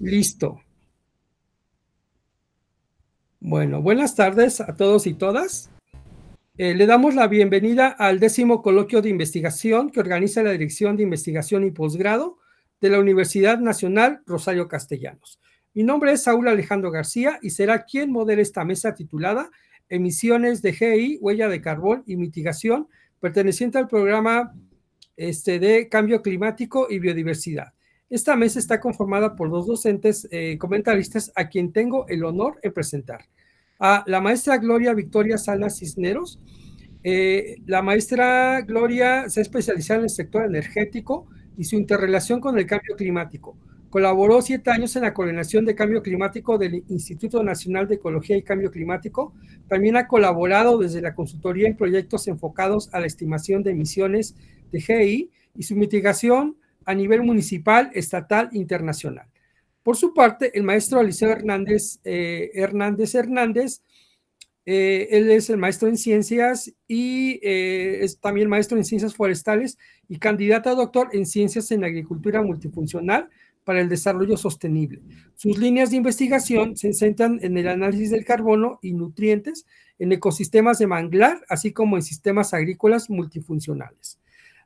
Listo. Bueno, buenas tardes a todos y todas. Le damos la bienvenida al 10º coloquio de investigación que organiza la Dirección de Investigación y Posgrado de la Universidad Nacional Rosario Castellanos. Mi nombre es Saúl Alejandro García y será quien modere esta mesa titulada Emisiones de GI, Huella de Carbón y Mitigación, perteneciente al programa de Cambio Climático y Biodiversidad. Esta mesa está conformada por dos docentes comentaristas a quien tengo el honor de presentar. A la maestra Gloria Victoria Salas Cisneros. La maestra Gloria se ha especializado en el sector energético y su interrelación con el cambio climático. Colaboró 7 años en la coordinación de cambio climático del Instituto Nacional de Ecología y Cambio Climático. También ha colaborado desde la consultoría en proyectos enfocados a la estimación de emisiones de GI y su mitigación a nivel municipal, estatal e internacional. Por su parte, el maestro Eliseo Hernández él es el maestro en ciencias y es también maestro en ciencias forestales y candidato a doctor en ciencias en agricultura multifuncional para el desarrollo sostenible. Sus líneas de investigación se centran en el análisis del carbono y nutrientes en ecosistemas de manglar, así como en sistemas agrícolas multifuncionales.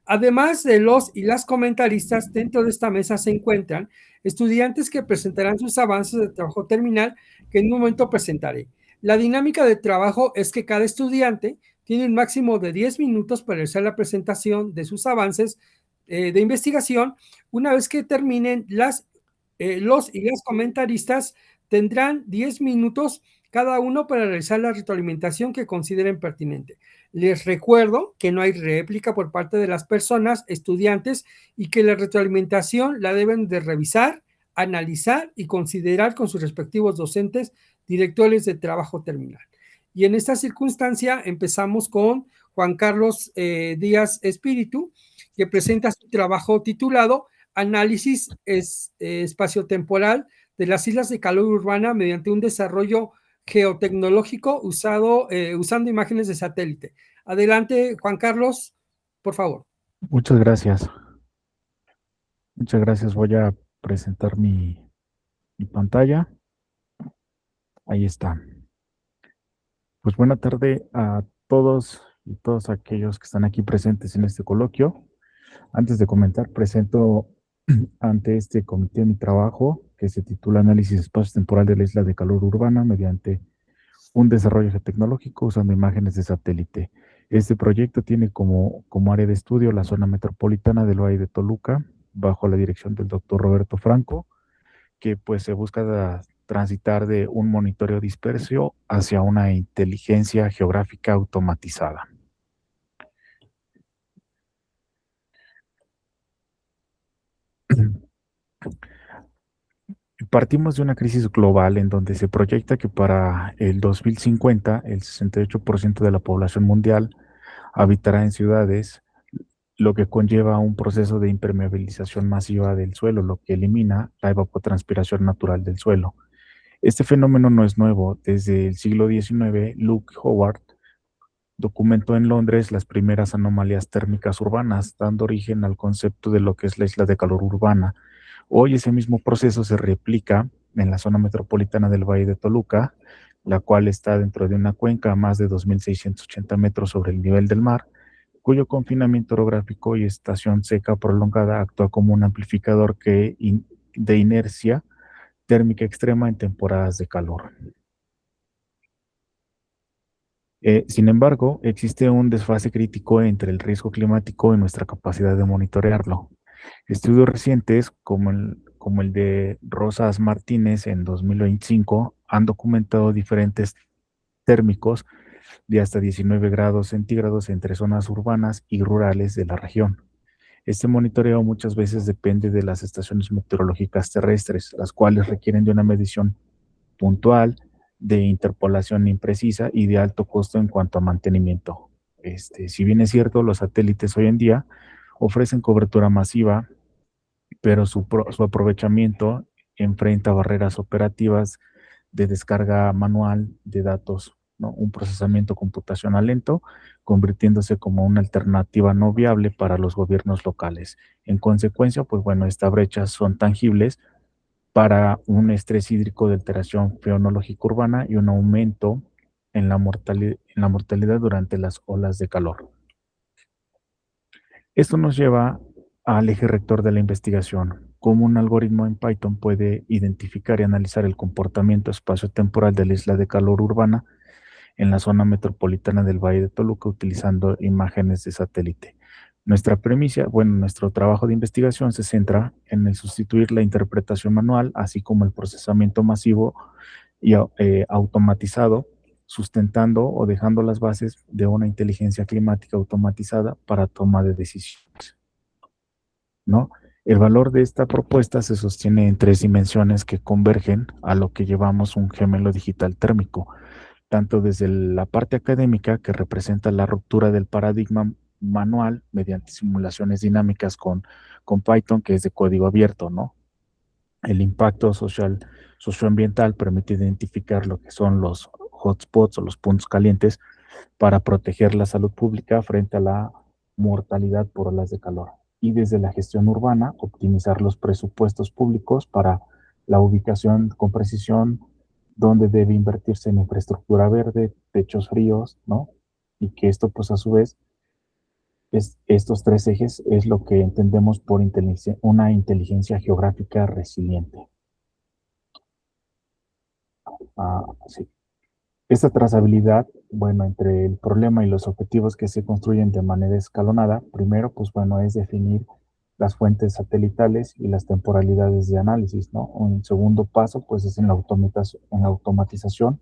Además de los y las comentaristas, dentro de esta mesa se encuentran estudiantes que presentarán sus avances de trabajo terminal que en un momento presentaré. La dinámica de trabajo es que cada estudiante tiene un máximo de 10 minutos para realizar la presentación de sus avances de investigación. Una vez que terminen, los y las comentaristas tendrán 10 minutos cada uno para realizar la retroalimentación que consideren pertinente. Les recuerdo que no hay réplica por parte de las personas, estudiantes, y que la retroalimentación la deben de revisar, analizar y considerar con sus respectivos docentes, directores de trabajo terminal. Y en esta circunstancia empezamos con Juan Carlos Díaz Espíritu, que presenta su trabajo titulado Análisis espaciotemporal de las islas de calor urbana mediante un desarrollo geotecnológico usando imágenes de satélite. Adelante, Juan Carlos, por favor. Muchas gracias. Muchas gracias. Voy a presentar mi pantalla. Ahí está. Pues buena tarde a todos y todos aquellos que están aquí presentes en este coloquio. Antes de comentar, presento ante este comité mi trabajo que se titula Análisis espacio-temporal de la isla de calor urbana mediante un desarrollo geotecnológico usando imágenes de satélite. Este proyecto tiene como área de estudio la zona metropolitana del Valle de Toluca, bajo la dirección del doctor Roberto Franco, que pues se busca transitar de un monitoreo disperso hacia una inteligencia geográfica automatizada. Partimos de una crisis global en donde se proyecta que para el 2050 el 68% de la población mundial habitará en ciudades, lo que conlleva un proceso de impermeabilización masiva del suelo, lo que elimina la evapotranspiración natural del suelo. Este fenómeno no es nuevo. Desde el siglo XIX, Luke Howard documentó en Londres las primeras anomalías térmicas urbanas, dando origen al concepto de lo que es la isla de calor urbana. Hoy ese mismo proceso se replica en la zona metropolitana del Valle de Toluca, la cual está dentro de una cuenca a más de 2.680 metros sobre el nivel del mar, cuyo confinamiento orográfico y estación seca prolongada actúa como un amplificador de inercia térmica extrema en temporadas de calor. Sin embargo, existe un desfase crítico entre el riesgo climático y nuestra capacidad de monitorearlo. Estudios recientes, como el de Rosas Martínez en 2025, han documentado diferentes térmicos de hasta 19 grados centígrados entre zonas urbanas y rurales de la región. Este monitoreo muchas veces depende de las estaciones meteorológicas terrestres, las cuales requieren de una medición puntual, de interpolación imprecisa y de alto costo en cuanto a mantenimiento. Si bien es cierto, los satélites hoy en día ofrecen cobertura masiva, pero su aprovechamiento enfrenta barreras operativas de descarga manual de datos, ¿no? Un procesamiento computacional lento, convirtiéndose como una alternativa no viable para los gobiernos locales. En consecuencia, pues bueno, estas brechas son tangibles para un estrés hídrico de alteración feonológica urbana y un aumento en la mortalidad durante las olas de calor. Esto nos lleva al eje rector de la investigación, cómo un algoritmo en Python puede identificar y analizar el comportamiento espacio-temporal de la isla de calor urbana en la zona metropolitana del Valle de Toluca utilizando imágenes de satélite. Nuestro trabajo de investigación se centra en el sustituir la interpretación manual, así como el procesamiento masivo y automatizado, sustentando o dejando las bases de una inteligencia climática automatizada para toma de decisiones, ¿no? El valor de esta propuesta se sostiene en tres dimensiones que convergen a lo que llevamos un gemelo digital térmico, tanto desde la parte académica, que representa la ruptura del paradigma manual mediante simulaciones dinámicas con Python, que es de código abierto, ¿no? El impacto socioambiental permite identificar lo que son los hotspots o los puntos calientes para proteger la salud pública frente a la mortalidad por olas de calor. Y desde la gestión urbana, optimizar los presupuestos públicos para la ubicación con precisión, donde debe invertirse en infraestructura verde, techos fríos, ¿no? Y que esto, pues a su vez, estos tres ejes es lo que entendemos por una inteligencia geográfica resiliente. Sí. Esta trazabilidad, bueno, entre el problema y los objetivos que se construyen de manera escalonada, primero, pues bueno, es definir las fuentes satelitales y las temporalidades de análisis, ¿no? Un segundo paso, pues es en la automatización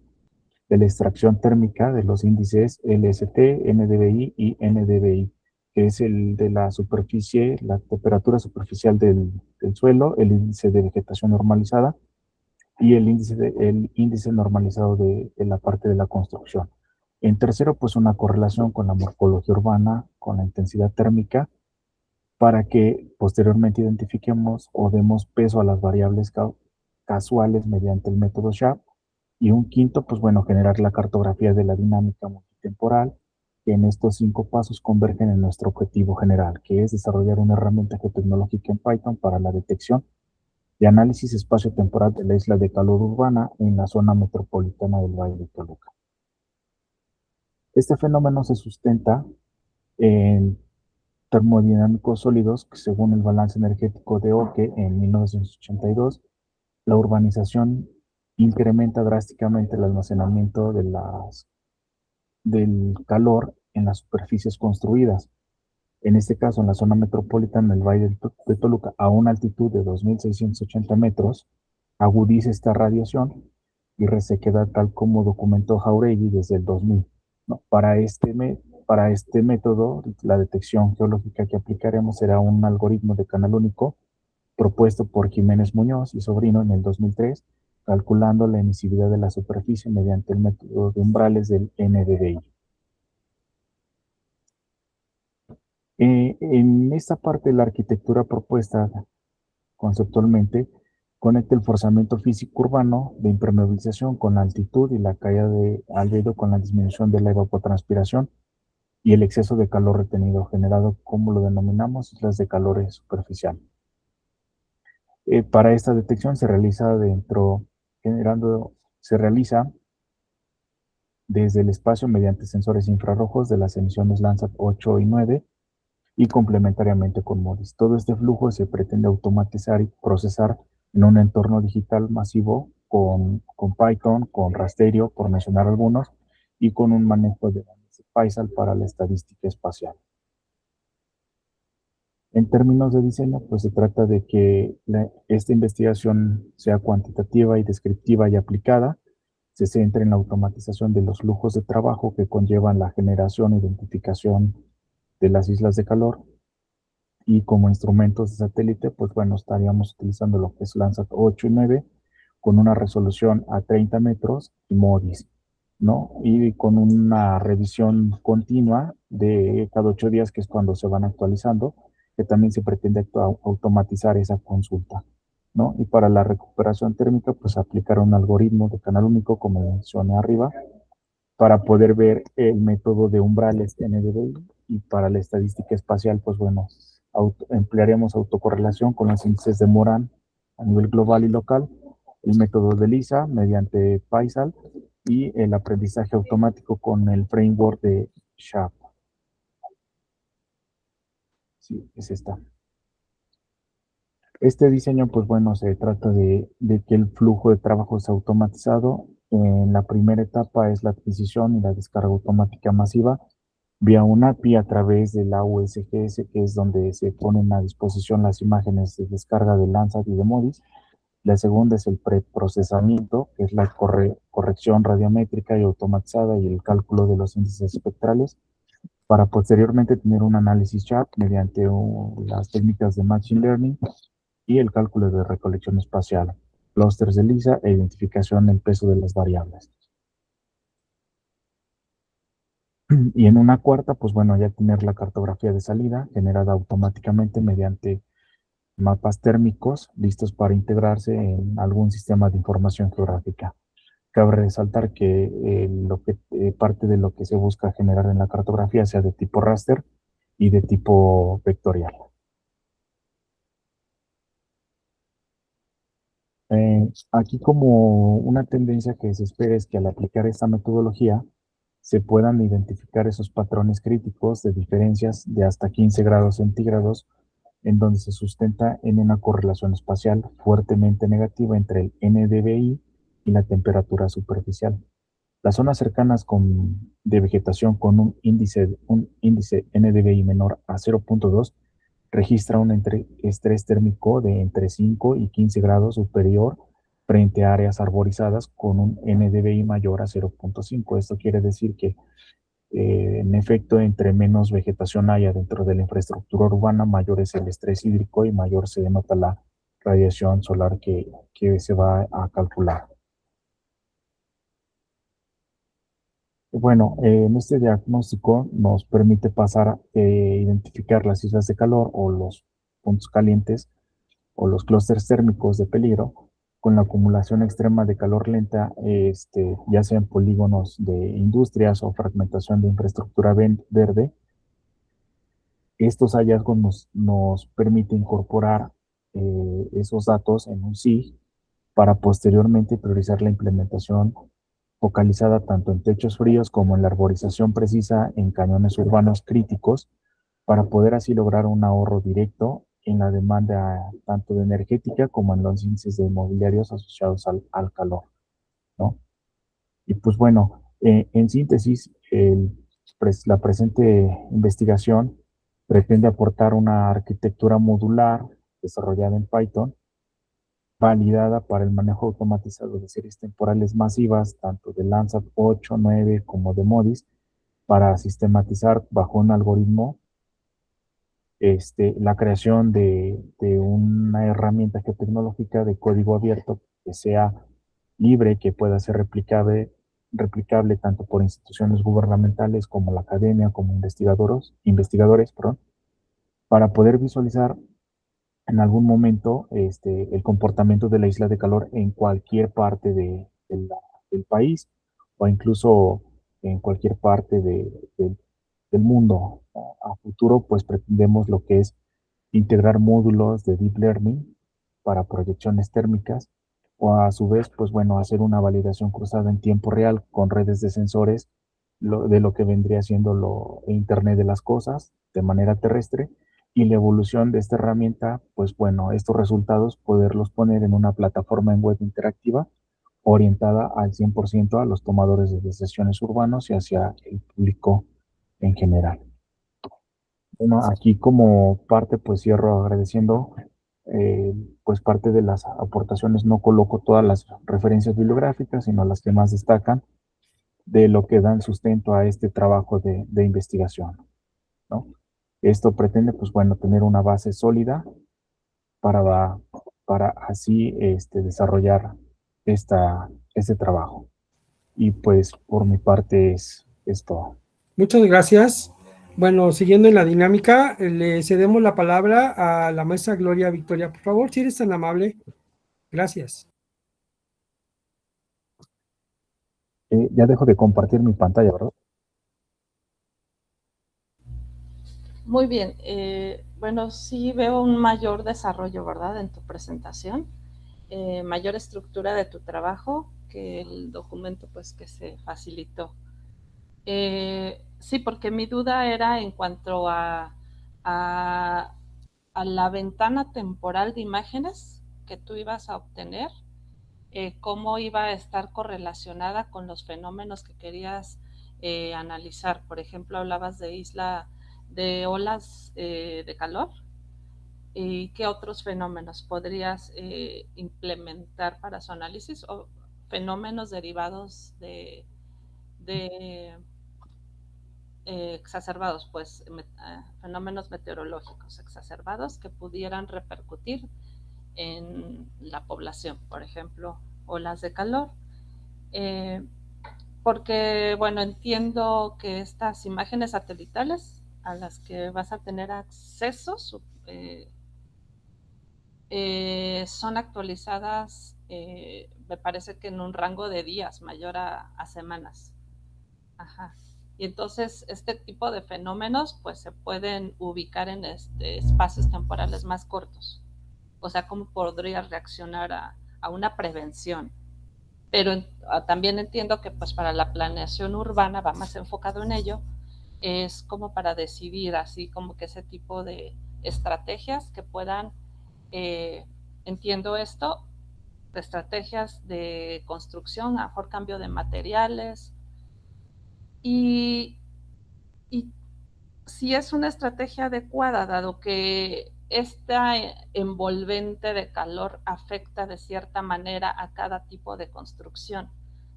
de la extracción térmica de los índices LST, NDVI y NDVI, que es el de la superficie, la temperatura superficial del suelo, el índice de vegetación normalizada y el índice normalizado de la parte de la construcción. En tercero, pues una correlación con la morfología urbana, con la intensidad térmica, para que posteriormente identifiquemos o demos peso a las variables casuales mediante el método SHAP. Y un quinto, pues bueno, generar la cartografía de la dinámica multitemporal, que en estos 5 pasos convergen en nuestro objetivo general, que es desarrollar una herramienta geotecnológica en Python para la detección y análisis espacio-temporal de la isla de calor urbana en la zona metropolitana del Valle de Toluca. Este fenómeno se sustenta en termodinámicos sólidos, que según el balance energético de Oke en 1982, la urbanización incrementa drásticamente el almacenamiento del calor en las superficies construidas. En este caso, en la zona metropolitana del Valle de Toluca, a una altitud de 2.680 metros, agudiza esta radiación y resequedad tal como documentó Jauregui desde el 2000. ¿No? Para este método, la detección geológica que aplicaremos será un algoritmo de canal único propuesto por Jiménez Muñoz y Sobrino en el 2003, calculando la emisividad de la superficie mediante el método de umbrales del NDVI. En esta parte de la arquitectura propuesta conceptualmente, conecta el forzamiento físico urbano de impermeabilización con la altitud y la caída de albedo con la disminución de la evapotranspiración y el exceso de calor retenido generado, como lo denominamos, islas de calor superficial. Para esta detección se realiza desde el espacio mediante sensores infrarrojos de las emisiones Landsat 8 y 9 y complementariamente con MODIS. Todo este flujo se pretende automatizar y procesar en un entorno digital masivo con Python, con rasterio, por mencionar algunos, y con un manejo de Paisal para la estadística espacial. En términos de diseño, pues se trata de que esta investigación sea cuantitativa y descriptiva y aplicada, se centre en la automatización de los flujos de trabajo que conllevan la generación e identificación de las islas de calor, y como instrumentos de satélite, pues bueno, estaríamos utilizando lo que es Landsat 8 y 9 con una resolución a 30 metros y MODIS, ¿no? Y con una revisión continua de cada 8 días, que es cuando se van actualizando, que también se pretende automatizar esa consulta, ¿no? Y para la recuperación térmica, pues aplicar un algoritmo de canal único, como mencioné arriba, para poder ver el método de umbrales NDVI, y para la estadística espacial, pues bueno, emplearemos autocorrelación con los índices de Moran a nivel global y local, el método de Lisa mediante Paisal y el aprendizaje automático con el framework de SHAP. Sí, es esta. Este diseño, pues bueno, se trata de que el flujo de trabajo es automatizado. En la primera etapa es la adquisición y la descarga automática masiva vía un API a través de la USGS, que es donde se ponen a disposición las imágenes de descarga de Landsat y de Modis. La segunda es el preprocesamiento, que es la corrección radiométrica y automatizada y el cálculo de los índices espectrales, para posteriormente tener un análisis chat mediante las técnicas de Machine Learning y el cálculo de recolección espacial, clústeres de Lisa e identificación del peso de las variables. Y en una cuarta, pues bueno, ya tener la cartografía de salida generada automáticamente mediante mapas térmicos listos para integrarse en algún sistema de información geográfica. Cabe resaltar que, parte de lo que se busca generar en la cartografía sea de tipo raster y de tipo vectorial. Aquí como una tendencia que se espera es que al aplicar esta metodología se puedan identificar esos patrones críticos de diferencias de hasta 15 grados centígrados en donde se sustenta en una correlación espacial fuertemente negativa entre el NDVI y la temperatura superficial. Las zonas cercanas de vegetación con un índice NDVI menor a 0.2 registra un estrés térmico de entre 5 y 15 grados superior frente a áreas arborizadas con un NDVI mayor a 0.5. Esto quiere decir que, en efecto, entre menos vegetación haya dentro de la infraestructura urbana, mayor es el estrés hídrico y mayor se denota la radiación solar que se va a calcular. Bueno, en este diagnóstico nos permite pasar a identificar las islas de calor o los puntos calientes o los clústeres térmicos de peligro con la acumulación extrema de calor lenta, ya sea en polígonos de industrias o fragmentación de infraestructura verde. Estos hallazgos nos permiten incorporar esos datos en un SIG para posteriormente priorizar la implementación focalizada tanto en techos fríos como en la arborización precisa en cañones urbanos críticos para poder así lograr un ahorro directo en la demanda tanto de energética como en los índices de inmobiliarios asociados al calor, ¿no? Y pues bueno, en síntesis, la presente investigación pretende aportar una arquitectura modular desarrollada en Python, validada para el manejo automatizado de series temporales masivas, tanto de Landsat 8, 9 como de MODIS, para sistematizar bajo un algoritmo la creación de una herramienta geotecnológica de código abierto que sea libre, que pueda ser replicable tanto por instituciones gubernamentales como la academia, como investigadores, perdón, para poder visualizar en algún momento el comportamiento de la isla de calor en cualquier parte del país o incluso en cualquier parte del mundo. A futuro, pues pretendemos lo que es integrar módulos de Deep Learning para proyecciones térmicas o a su vez, pues bueno, hacer una validación cruzada en tiempo real con redes de sensores de lo que vendría siendo Internet de las cosas de manera terrestre y la evolución de esta herramienta, pues bueno, estos resultados poderlos poner en una plataforma en web interactiva orientada al 100% a los tomadores de decisiones urbanos y hacia el público en general. Bueno, aquí como parte, pues cierro agradeciendo, pues parte de las aportaciones, no coloco todas las referencias bibliográficas, sino las que más destacan de lo que dan sustento a este trabajo de investigación, ¿no? Esto pretende, pues bueno, tener una base sólida para, para así desarrollar este trabajo. Y pues por mi parte es todo. Muchas gracias. Bueno, siguiendo en la dinámica, le cedemos la palabra a la maestra Gloria Victoria. Por favor, si eres tan amable. Gracias. Ya dejo de compartir mi pantalla, ¿verdad? Muy bien. Bueno, sí veo un mayor desarrollo, ¿verdad?, en tu presentación. mayor estructura de tu trabajo que el documento pues que se facilitó. Sí, porque mi duda era en cuanto a la ventana temporal de imágenes que tú ibas a obtener, cómo iba a estar correlacionada con los fenómenos que querías analizar. Por ejemplo, hablabas de olas de calor. ¿Y qué otros fenómenos podrías implementar para su análisis? O fenómenos derivados de exacerbados, pues fenómenos meteorológicos exacerbados que pudieran repercutir en la población, por ejemplo, olas de calor. Porque, bueno, entiendo que estas imágenes satelitales a las que vas a tener acceso son actualizadas, me parece que en un rango de días mayor a semanas. Ajá. Y entonces este tipo de fenómenos pues se pueden ubicar en espacios temporales más cortos. O sea, cómo podría reaccionar a una prevención. Pero también entiendo que pues para la planeación urbana va más enfocado en ello, es como para decidir así como que ese tipo de estrategias que puedan, entiendo esto, de estrategias de construcción, a mejor cambio de materiales y, y si es una estrategia adecuada, dado que esta envolvente de calor afecta de cierta manera a cada tipo de construcción,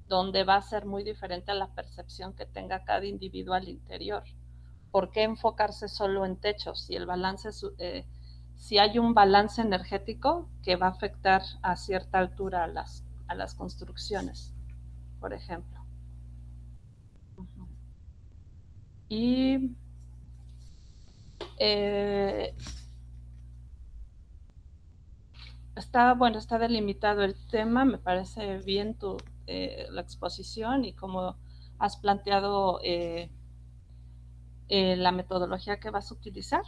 donde va a ser muy diferente a la percepción que tenga cada individuo al interior. ¿Por qué enfocarse solo en techos? Si el balance, si hay un balance energético que va a afectar a cierta altura a las construcciones, por ejemplo. Y está delimitado el tema, me parece bien la exposición y cómo has planteado la metodología que vas a utilizar.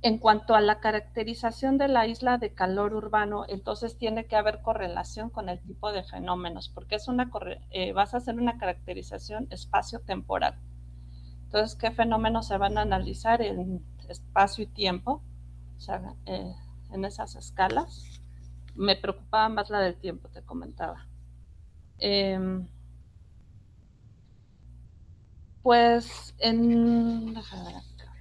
En cuanto a la caracterización de la isla de calor urbano, entonces tiene que haber correlación con el tipo de fenómenos, porque vas a hacer una caracterización espacio-temporal. Entonces, ¿qué fenómenos se van a analizar en espacio y tiempo? O sea, en esas escalas. Me preocupaba más la del tiempo, te comentaba. Pues déjame ver acá.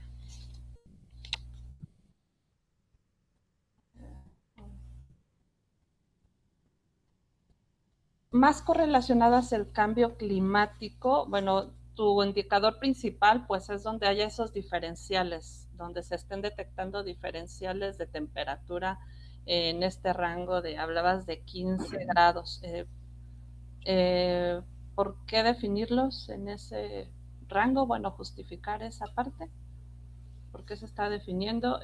Más correlacionadas al cambio climático, bueno, tu indicador principal pues es donde haya esos diferenciales, donde se estén detectando diferenciales de temperatura en este rango hablabas de 15 grados. ¿Por qué definirlos en ese rango? Bueno, justificar esa parte. ¿Por qué se está definiendo?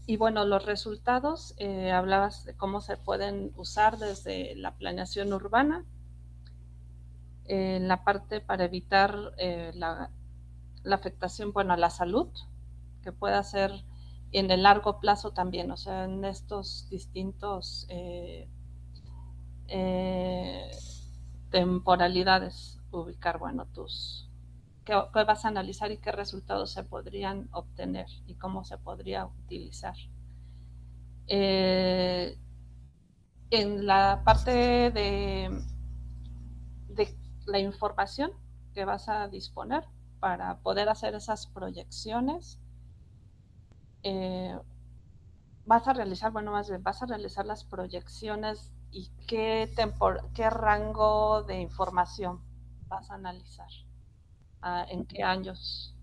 Y bueno, los resultados, hablabas de cómo se pueden usar desde la planeación urbana, en la parte para evitar la afectación, bueno, a la salud, que pueda ser en el largo plazo también, o sea, en estos distintos temporalidades, ubicar, bueno, qué vas a analizar y qué resultados se podrían obtener y cómo se podría utilizar. En la parte de la información que vas a disponer para poder hacer esas proyecciones, vas a realizar las proyecciones y qué rango de información vas a analizar, en qué años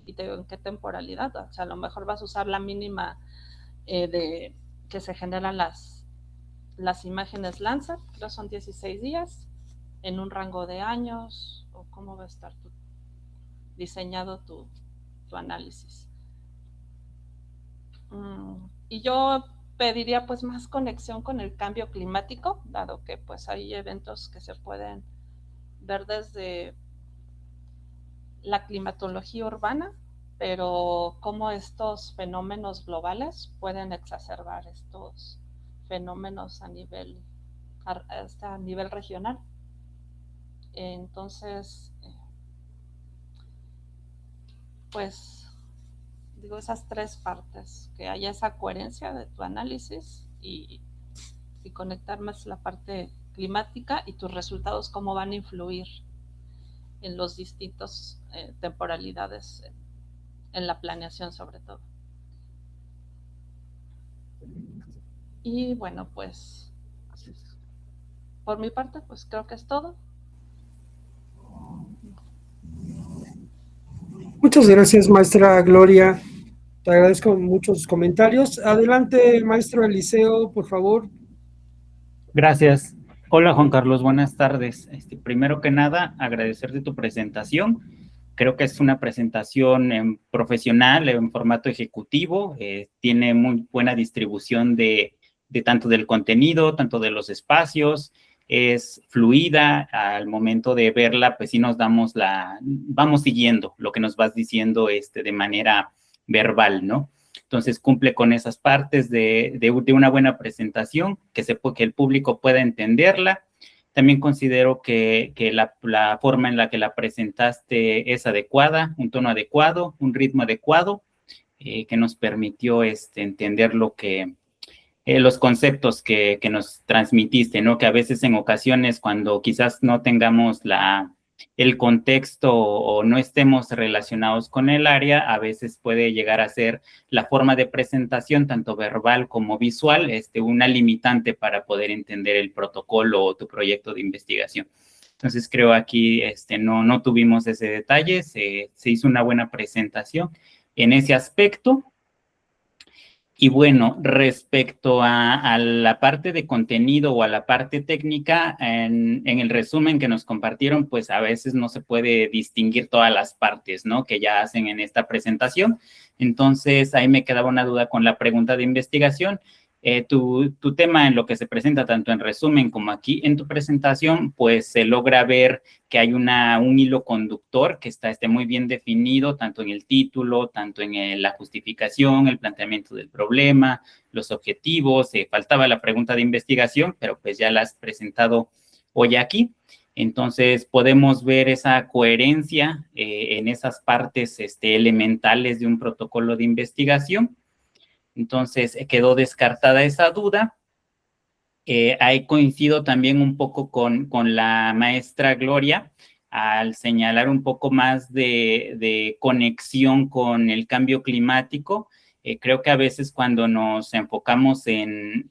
y en qué temporalidad. O sea, a lo mejor vas a usar la mínima de que se generan las imágenes Landsat, creo son 16 días, en un rango de años, o cómo va a estar diseñado tu análisis. Y yo pediría pues más conexión con el cambio climático, dado que pues hay eventos que se pueden ver desde la climatología urbana, pero cómo estos fenómenos globales pueden exacerbar estos fenómenos a nivel regional. Entonces, pues digo, esas tres partes, que haya esa coherencia de tu análisis y conectar más la parte climática y tus resultados, cómo van a influir en los distintos temporalidades en la planeación sobre todo. Y bueno, pues por mi parte, pues creo que es todo. Muchas gracias, maestra Gloria. Te agradezco mucho sus comentarios. Adelante, maestro Eliseo, por favor. Gracias. Hola, Juan Carlos, buenas tardes. Primero que nada, agradecerte tu presentación. Creo que es una presentación profesional, en formato ejecutivo. Tiene muy buena distribución de tanto del contenido, tanto de los espacios. Es fluida. Al momento de verla, pues sí nos vamos siguiendo lo que nos vas diciendo de manera verbal, ¿no? Entonces cumple con esas partes de una buena presentación, que el público pueda entenderla. También considero que la forma en la que la presentaste es adecuada, un tono adecuado, un ritmo adecuado, que nos permitió entender los conceptos que nos transmitiste, ¿no? Que a veces en ocasiones cuando quizás no tengamos el contexto o no estemos relacionados con el área, a veces puede llegar a ser la forma de presentación, tanto verbal como visual, una limitante para poder entender el protocolo o tu proyecto de investigación. Entonces, creo aquí no tuvimos ese detalle, se hizo una buena presentación en ese aspecto. Y bueno, respecto a la parte de contenido o a la parte técnica, en el resumen que nos compartieron, pues a veces no se puede distinguir todas las partes, ¿no? Que ya hacen en esta presentación. Entonces, ahí me quedaba una duda con la pregunta de investigación. Tu tema en lo que se presenta, tanto en resumen como aquí en tu presentación, pues se logra ver que hay un hilo conductor que está muy bien definido, tanto en el título, tanto en la justificación, el planteamiento del problema, los objetivos. Faltaba la pregunta de investigación, pero pues ya la has presentado hoy aquí. Entonces, podemos ver esa coherencia en esas partes elementales de un protocolo de investigación. Entonces, quedó descartada esa duda. Ahí coincido también un poco con la maestra Gloria al señalar un poco más de conexión con el cambio climático. Creo que a veces cuando nos enfocamos en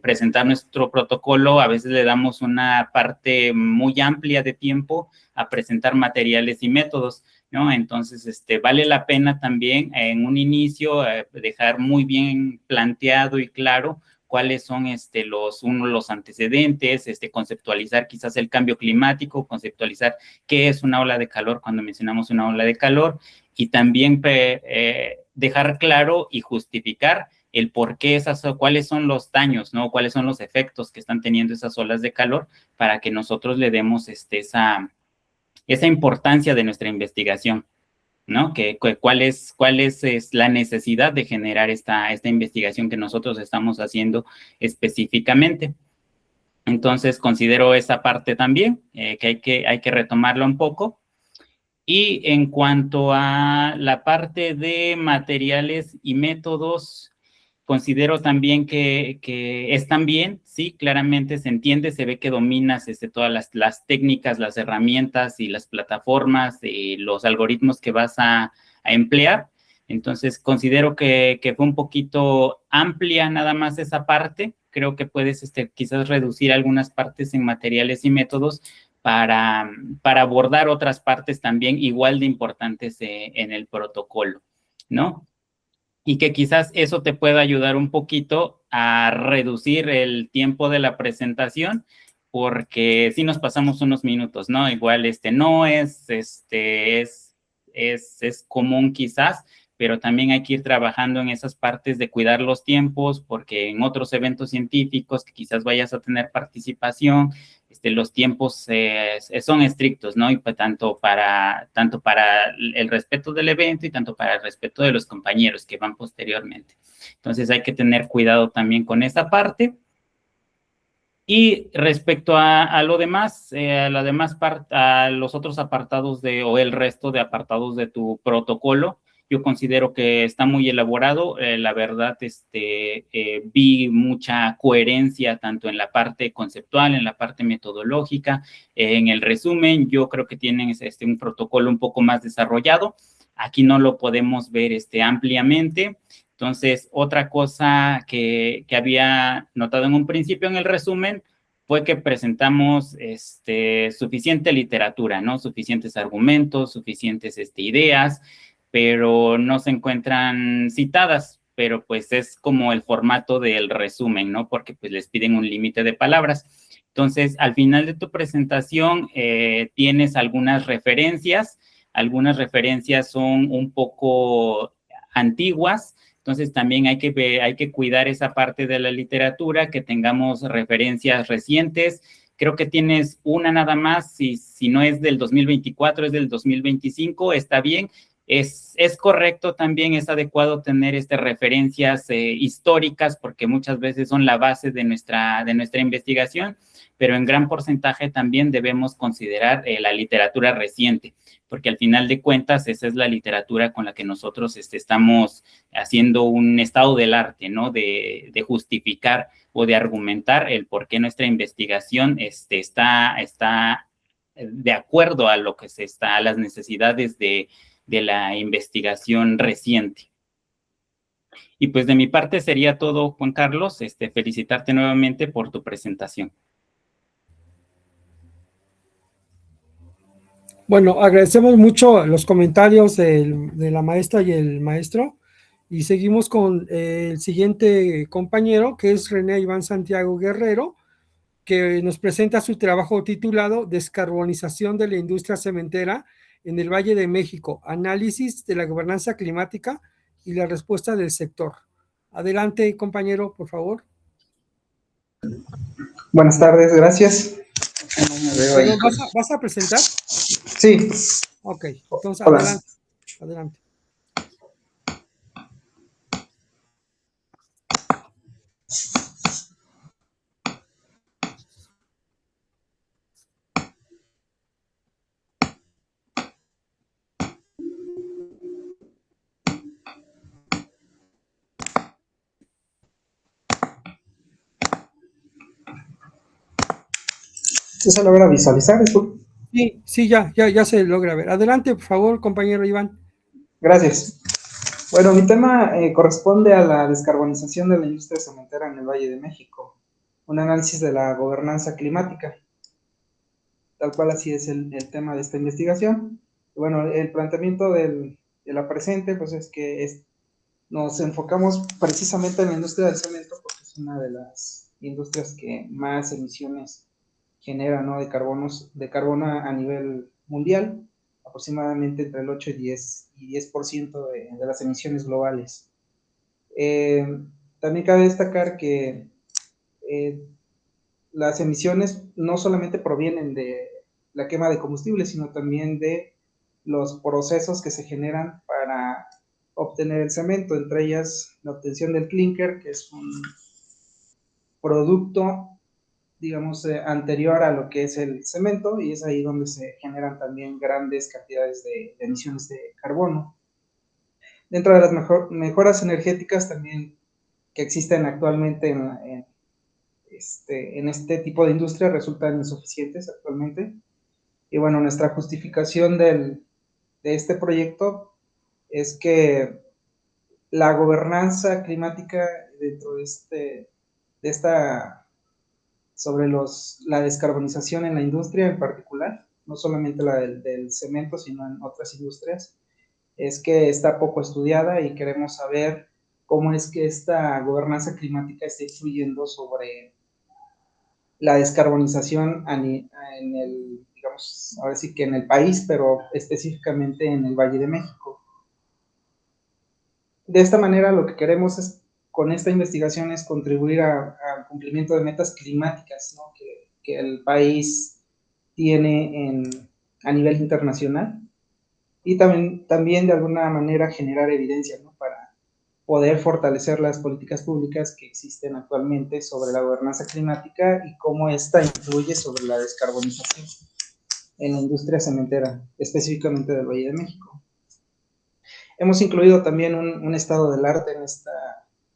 presentar nuestro protocolo, a veces le damos una parte muy amplia de tiempo a presentar materiales y métodos, ¿no? Entonces, vale la pena también en un inicio dejar muy bien planteado y claro cuáles son los antecedentes, conceptualizar quizás el cambio climático, conceptualizar qué es una ola de calor cuando mencionamos una ola de calor, y también dejar claro y justificar el por qué cuáles son los daños, ¿no? Cuáles son los efectos que están teniendo esas olas de calor para que nosotros le demos esa importancia de nuestra investigación, ¿no? ¿Cuál es la necesidad de generar esta investigación que nosotros estamos haciendo específicamente? Entonces, considero esa parte también, que hay que retomarla un poco. Y en cuanto a la parte de materiales y métodos, considero también que están bien, sí, claramente se entiende, se ve que dominas todas las técnicas, las herramientas y las plataformas, los algoritmos que vas a emplear. Entonces, considero que fue un poquito amplia nada más esa parte. Creo que puedes quizás reducir algunas partes en materiales y métodos para abordar otras partes también igual de importantes en el protocolo, ¿no? Y que quizás eso te pueda ayudar un poquito a reducir el tiempo de la presentación, porque si nos pasamos unos minutos, ¿no? Igual no es común quizás pero también hay que ir trabajando en esas partes de cuidar los tiempos, porque en otros eventos científicos que quizás vayas a tener participación, los tiempos son estrictos, ¿no? Y pues tanto para el respeto del evento y tanto para el respeto de los compañeros que van posteriormente. Entonces hay que tener cuidado también con esa parte. Y respecto a lo demás, a los otros apartados o el resto de apartados de tu protocolo, yo considero que está muy elaborado. La verdad, vi mucha coherencia tanto en la parte conceptual, en la parte metodológica, en el resumen. Yo creo que tienen un protocolo un poco más desarrollado. Aquí no lo podemos ver ampliamente. Entonces, otra cosa que había notado en un principio en el resumen fue que presentamos suficiente literatura, ¿no? Suficientes argumentos, suficientes ideas, pero no se encuentran citadas, pero pues es como el formato del resumen, ¿no? Porque pues les piden un límite de palabras. Entonces, al final de tu presentación tienes algunas referencias son un poco antiguas. Entonces, también hay que cuidar esa parte de la literatura, que tengamos referencias recientes. Creo que tienes una nada más, si no es del 2024, es del 2025, está bien. Es correcto también, es adecuado tener referencias históricas, porque muchas veces son la base de nuestra investigación, pero en gran porcentaje también debemos considerar la literatura reciente, porque al final de cuentas esa es la literatura con la que nosotros estamos haciendo un estado del arte, ¿no? De justificar o de argumentar el por qué nuestra investigación está de acuerdo a lo que a las necesidades de la investigación reciente. Y pues de mi parte sería todo, Juan Carlos. Felicitarte nuevamente por tu presentación. Bueno, agradecemos mucho los comentarios de la maestra y el maestro, y seguimos con el siguiente compañero, que es René Iván Santiago Guerrero, que nos presenta su trabajo titulado Descarbonización de la industria cementera en el Valle de México, análisis de la gobernanza climática y la respuesta del sector. Adelante, compañero, por favor. Buenas tardes, gracias. ¿Vas a presentar? Sí. Ok, entonces Hola. Adelante. ¿Se logra visualizar? Sí, ya se logra ver. Adelante, por favor, compañero Iván. Gracias. Bueno, mi tema corresponde a la descarbonización de la industria cementera en el Valle de México, un análisis de la gobernanza climática, tal cual así es el tema de esta investigación. Bueno, el planteamiento de la presente, pues es que nos enfocamos precisamente en la industria del cemento, porque es una de las industrias que más emisiones genera, ¿no? de carbono a nivel mundial, aproximadamente entre el 8 y 10% de las emisiones globales. También cabe destacar que las emisiones no solamente provienen de la quema de combustible, sino también de los procesos que se generan para obtener el cemento, entre ellas la obtención del clinker, que es un producto, digamos, anterior a lo que es el cemento, y es ahí donde se generan también grandes cantidades de emisiones de carbono. Dentro de las mejoras energéticas también que existen actualmente en este tipo de industria resultan insuficientes actualmente. Y bueno, nuestra justificación de este proyecto es que la gobernanza climática dentro de esta sobre la descarbonización en la industria en particular, no solamente la del cemento, sino en otras industrias, es que está poco estudiada, y queremos saber cómo es que esta gobernanza climática está influyendo sobre la descarbonización en el, digamos, ahora sí que en el país, pero específicamente en el Valle de México. De esta manera, lo que queremos con esta investigación es contribuir al cumplimiento de metas climáticas, ¿no?, que el país tiene a nivel internacional, y también de alguna manera generar evidencia, ¿no?, para poder fortalecer las políticas públicas que existen actualmente sobre la gobernanza climática y cómo esta influye sobre la descarbonización en la industria cementera, específicamente del Valle de México. Hemos incluido también un estado del arte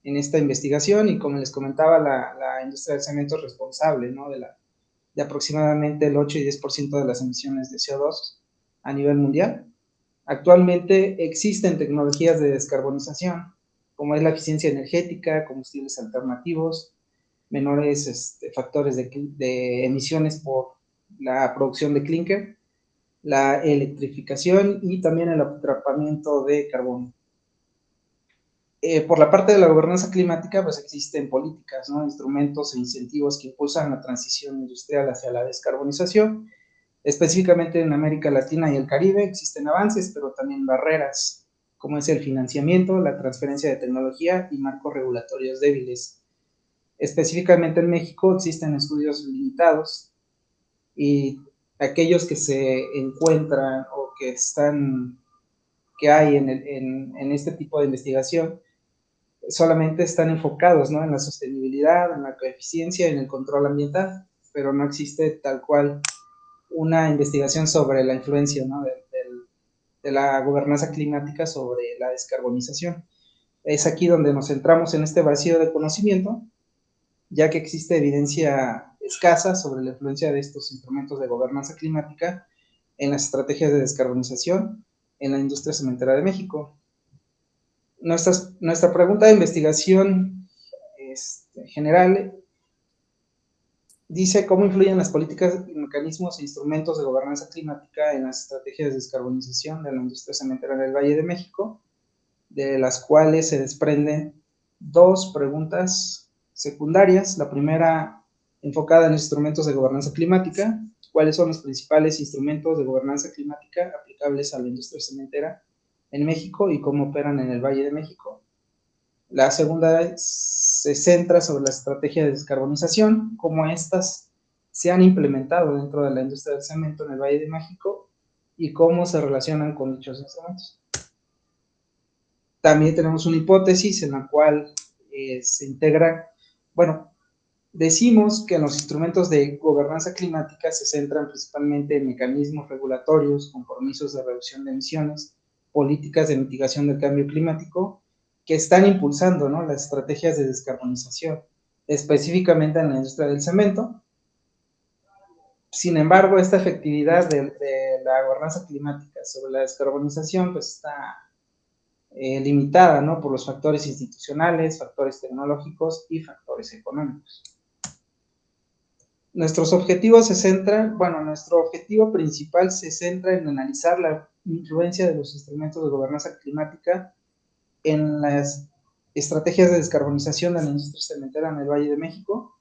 en esta investigación, y como les comentaba, la industria del cemento es responsable, ¿no?, de aproximadamente el 8 y 10% de las emisiones de CO2 a nivel mundial. Actualmente existen tecnologías de descarbonización, como es la eficiencia energética, combustibles alternativos, menores factores de emisiones por la producción de clinker, la electrificación y también el atrapamiento de carbono. Por la parte de la gobernanza climática, pues existen políticas, ¿no?, instrumentos e incentivos que impulsan la transición industrial hacia la descarbonización. Específicamente en América Latina y el Caribe existen avances, pero también barreras, como es el financiamiento, la transferencia de tecnología y marcos regulatorios débiles. Específicamente en México existen estudios limitados, y aquellos que se encuentran o que hay en este tipo de investigación solamente están enfocados, ¿no?, en la sostenibilidad, en la coeficiencia, en el control ambiental, pero no existe tal cual una investigación sobre la influencia, ¿no?, de la gobernanza climática sobre la descarbonización. Es aquí donde nos centramos en este vacío de conocimiento, ya que existe evidencia escasa sobre la influencia de estos instrumentos de gobernanza climática en las estrategias de descarbonización en la industria cementera de México. Nuestra pregunta de investigación general dice cómo influyen las políticas, mecanismos e instrumentos de gobernanza climática en las estrategias de descarbonización de la industria cementera en el Valle de México, de las cuales se desprenden dos preguntas secundarias. La primera, enfocada en los instrumentos de gobernanza climática: ¿cuáles son los principales instrumentos de gobernanza climática aplicables a la industria cementera en México y cómo operan en el Valle de México? La segunda se centra sobre la estrategia de descarbonización, cómo estas se han implementado dentro de la industria del cemento en el Valle de México y cómo se relacionan con dichos instrumentos. También tenemos una hipótesis en la cual se integra, decimos que los instrumentos de gobernanza climática se centran principalmente en mecanismos regulatorios, compromisos de reducción de emisiones, políticas de mitigación del cambio climático, que están impulsando, ¿no?, las estrategias de descarbonización, específicamente en la industria del cemento. Sin embargo, esta efectividad de la gobernanza climática sobre la descarbonización pues está limitada, ¿no?, por los factores institucionales, factores tecnológicos y factores económicos. Nuestro objetivo principal se centra en analizar la influencia de los instrumentos de gobernanza climática en las estrategias de descarbonización de la industria cementera en el Valle de México.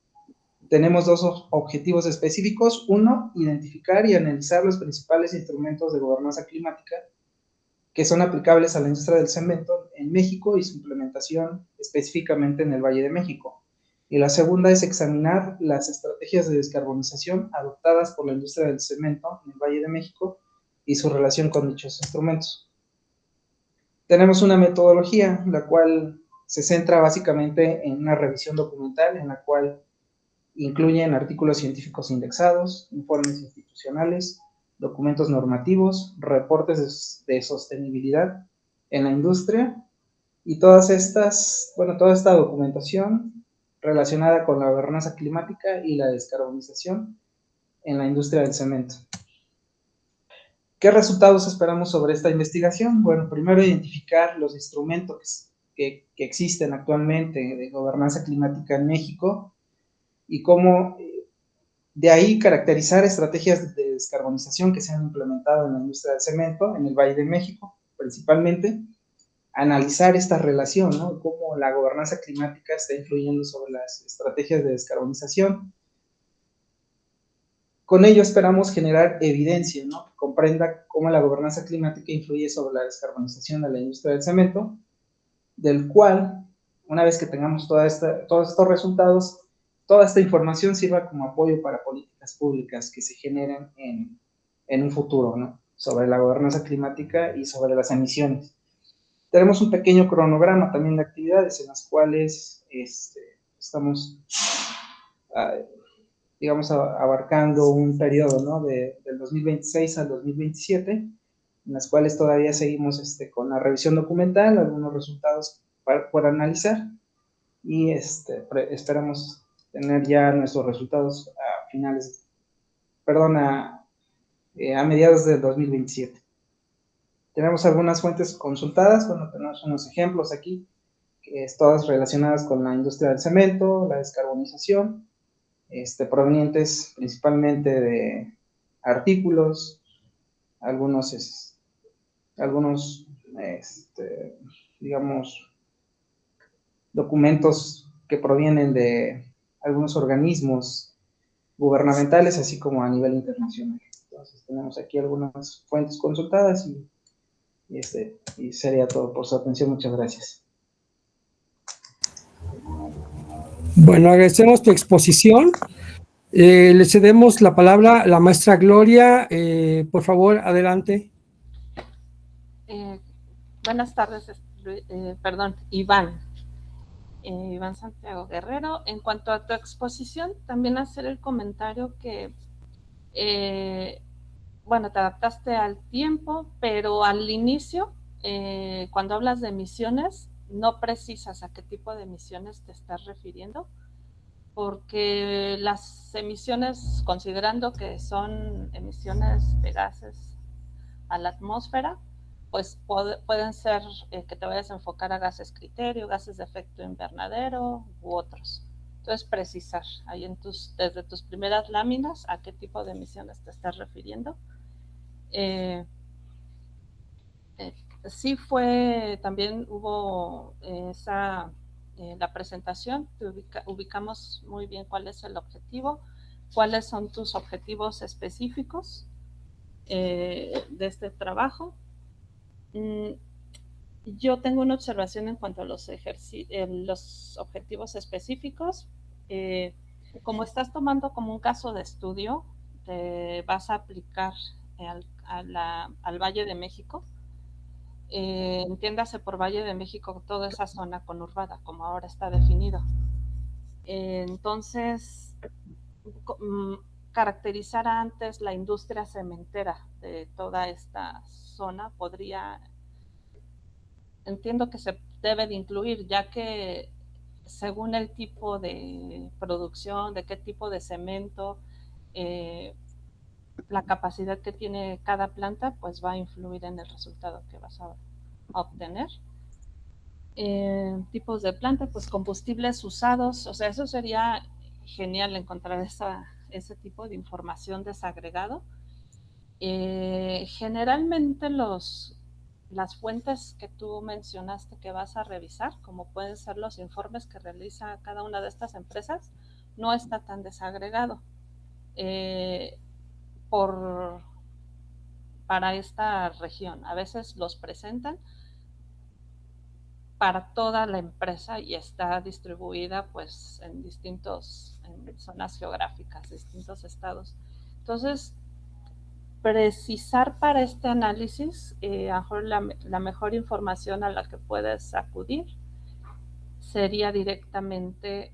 Tenemos dos objetivos específicos. Uno, identificar y analizar los principales instrumentos de gobernanza climática que son aplicables a la industria del cemento en México y su implementación específicamente en el Valle de México. Y la segunda es examinar las estrategias de descarbonización adoptadas por la industria del cemento en el Valle de México y su relación con dichos instrumentos. Tenemos una metodología, la cual se centra básicamente en una revisión documental, en la cual incluyen artículos científicos indexados, informes institucionales, documentos normativos, reportes de sostenibilidad en la industria, y toda esta documentación relacionada con la gobernanza climática y la descarbonización en la industria del cemento. ¿Qué resultados esperamos sobre esta investigación? Bueno, primero, identificar los instrumentos que existen actualmente de gobernanza climática en México y cómo de ahí caracterizar estrategias de descarbonización que se han implementado en la industria del cemento en el Valle de México, principalmente. Analizar esta relación, ¿no?, cómo la gobernanza climática está influyendo sobre las estrategias de descarbonización. Con ello esperamos generar evidencia, ¿no?, que comprenda cómo la gobernanza climática influye sobre la descarbonización de la industria del cemento, del cual, una vez que tengamos todos estos resultados, toda esta información sirva como apoyo para políticas públicas que se generen en un futuro, ¿no? Sobre la gobernanza climática y sobre las emisiones. Tenemos un pequeño cronograma también de actividades en las cuales estamos, digamos, abarcando un periodo, ¿no? Del 2026 al 2027, en las cuales todavía seguimos con la revisión documental, algunos resultados por analizar, y esperamos tener ya nuestros resultados a mediados del 2027. Tenemos algunas fuentes consultadas, bueno, tenemos unos ejemplos aquí, que es todas relacionadas con la industria del cemento, la descarbonización, provenientes principalmente de artículos, algunos digamos, documentos que provienen de algunos organismos gubernamentales, así como a nivel internacional. Entonces tenemos aquí algunas fuentes consultadas y sería todo por su atención. Muchas gracias. Bueno, agradecemos tu exposición. Le cedemos la palabra a la maestra Gloria. Por favor, adelante. Buenas tardes, Iván. Iván Santiago Guerrero. En cuanto a tu exposición, también hacer el comentario que, bueno, te adaptaste al tiempo, pero al inicio, cuando hablas de emisiones, no precisas a qué tipo de emisiones te estás refiriendo, porque las emisiones, considerando que son emisiones de gases a la atmósfera, pues pueden ser que te vayas a enfocar a gases criterio, gases de efecto invernadero u otros. Entonces, precisar ahí desde tus primeras láminas a qué tipo de emisiones te estás refiriendo. Sí también hubo la presentación, ubicamos muy bien cuál es el objetivo, cuáles son tus objetivos específicos de este trabajo. Yo tengo una observación en cuanto a los objetivos específicos. Como estás tomando como un caso de estudio, te vas a aplicar al Valle de México. Entiéndase por Valle de México toda esa zona conurbada, como ahora está definido. Entonces, caracterizar antes la industria cementera de toda esta zona entiendo que se debe de incluir, ya que según el tipo de producción, de qué tipo de cemento, la capacidad que tiene cada planta, pues va a influir en el resultado que vas a obtener. Tipos de planta, pues combustibles usados, o sea, eso sería genial encontrar ese tipo de información desagregado. Generalmente las fuentes que tú mencionaste que vas a revisar, como pueden ser los informes que realiza cada una de estas empresas, no está tan desagregado para esta región. A veces los presentan para toda la empresa y está distribuida pues en zonas geográficas, distintos estados. Entonces, precisar para este análisis, la mejor información a la que puedes acudir sería directamente,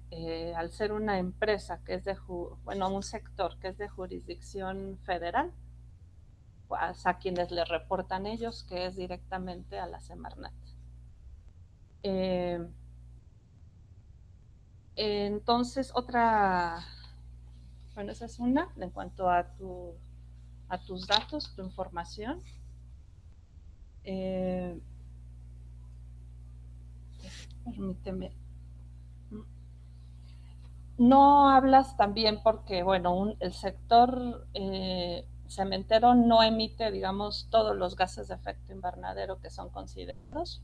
al ser una empresa que es un sector que es de jurisdicción federal, pues a quienes le reportan ellos, que es directamente a la Semarnat. Entonces, esa es una, en cuanto a tus datos, tu información. Permíteme. No hablas también porque, el sector cementero no emite, digamos, todos los gases de efecto invernadero que son considerados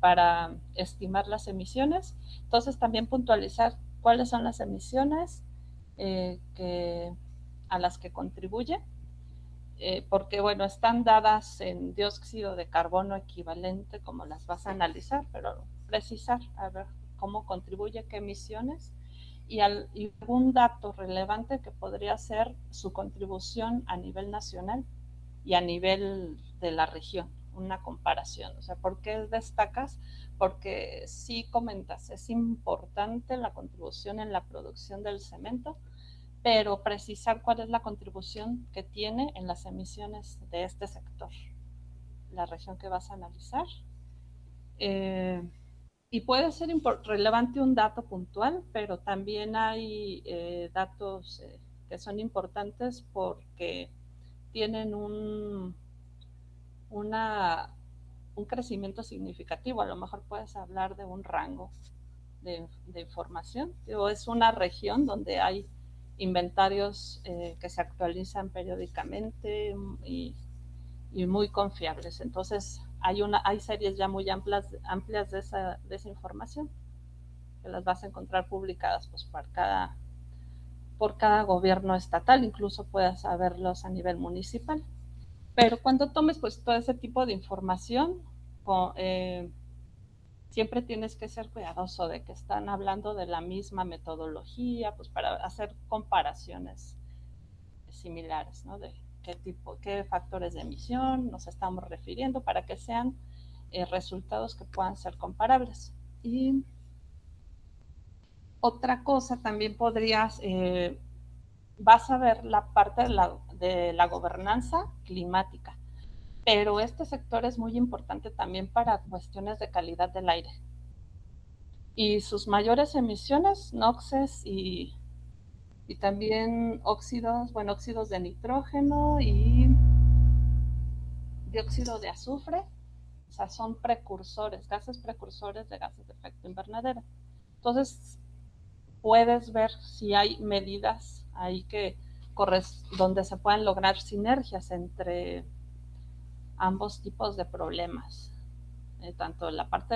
para estimar las emisiones. Entonces, también puntualizar cuáles son las emisiones a las que contribuye. porque bueno, están dadas en dióxido de carbono equivalente, como las vas a analizar, pero precisar, a ver cómo contribuye, qué emisiones, y algún dato relevante que podría ser su contribución a nivel nacional y a nivel de la región, una comparación. O sea, ¿por qué destacas? Porque sí comentas, es importante la contribución en la producción del cemento, pero precisar cuál es la contribución que tiene en las emisiones de este sector, la región que vas a analizar. Y puede ser relevante un dato puntual, pero también hay datos que son importantes porque tienen un crecimiento significativo. A lo mejor puedes hablar de un rango de información, o es una región donde hay inventarios que se actualizan periódicamente y muy confiables. Entonces, hay series ya muy amplias de esa información, que las vas a encontrar publicadas pues, por cada gobierno estatal, incluso puedas saberlos a nivel municipal. Pero cuando tomes pues, todo ese tipo de información, siempre tienes que ser cuidadoso de que están hablando de la misma metodología, pues para hacer comparaciones similares, ¿no? De qué factores de emisión nos estamos refiriendo para que sean resultados que puedan ser comparables. Y otra cosa también podrías, vas a ver la parte de la gobernanza climática, pero este sector es muy importante también para cuestiones de calidad del aire. Y sus mayores emisiones, NOxes y también óxidos de nitrógeno y dióxido de azufre, o sea, son gases precursores de gases de efecto invernadero. Entonces, puedes ver si hay medidas ahí donde se puedan lograr sinergias entre ambos tipos de problemas, tanto en la parte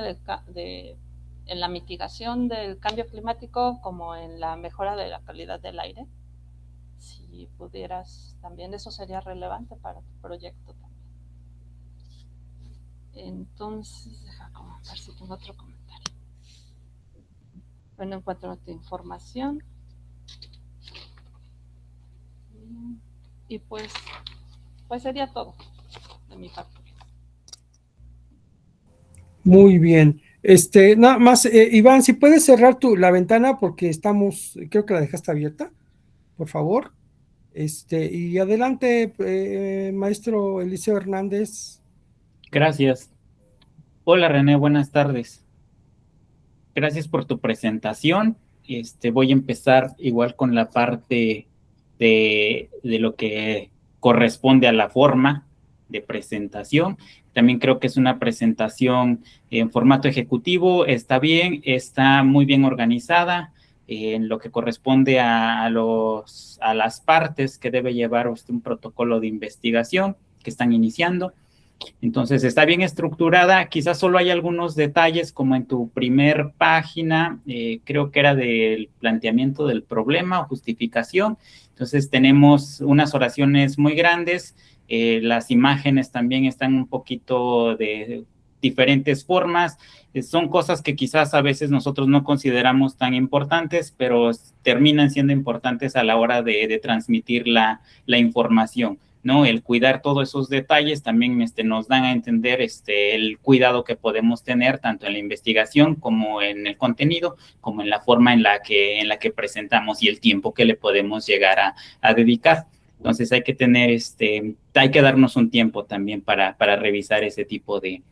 en la mitigación del cambio climático como en la mejora de la calidad del aire. Si pudieras también, eso sería relevante para tu proyecto también. Entonces, déjame ver si tengo otro comentario. Bueno, en cuanto a tu información. Y pues sería todo de mi parte. Muy bien. Nada más, Iván, si puedes cerrar la ventana porque creo que la dejaste abierta, por favor. Y adelante, maestro Eliseo Hernández. Gracias. Hola René, buenas tardes. Gracias por tu presentación. Voy a empezar igual con la parte de lo que corresponde a la forma de presentación. También creo que es una presentación en formato ejecutivo, está bien, está muy bien organizada en lo que corresponde a las partes que debe llevar un protocolo de investigación que están iniciando. Entonces, está bien estructurada, quizás solo hay algunos detalles como en tu primer página, creo que era del planteamiento del problema o justificación. Entonces, tenemos unas oraciones muy grandes, las imágenes también están un poquito de diferentes formas, son cosas que quizás a veces nosotros no consideramos tan importantes, pero terminan siendo importantes a la hora de transmitir la información, ¿no? El cuidar todos esos detalles también nos dan a entender el cuidado que podemos tener tanto en la investigación como en el contenido, como en la forma en la que presentamos y el tiempo que le podemos llegar a dedicar. Entonces hay que tener, hay que darnos un tiempo también para revisar ese tipo de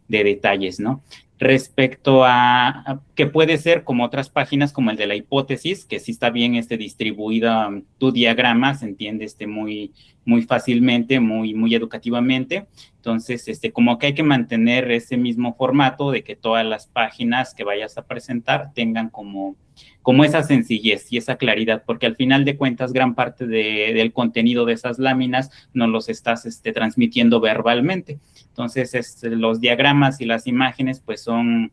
detalles, ¿no? Respecto a que puede ser como otras páginas como el de la hipótesis, que sí está bien distribuida tu diagrama, se entiende muy fácilmente, muy educativamente. Entonces, como que hay que mantener ese mismo formato de que todas las páginas que vayas a presentar tengan como esa sencillez y esa claridad, porque al final de cuentas gran parte del contenido de esas láminas nos los estás transmitiendo verbalmente. Entonces, los diagramas y las imágenes pues son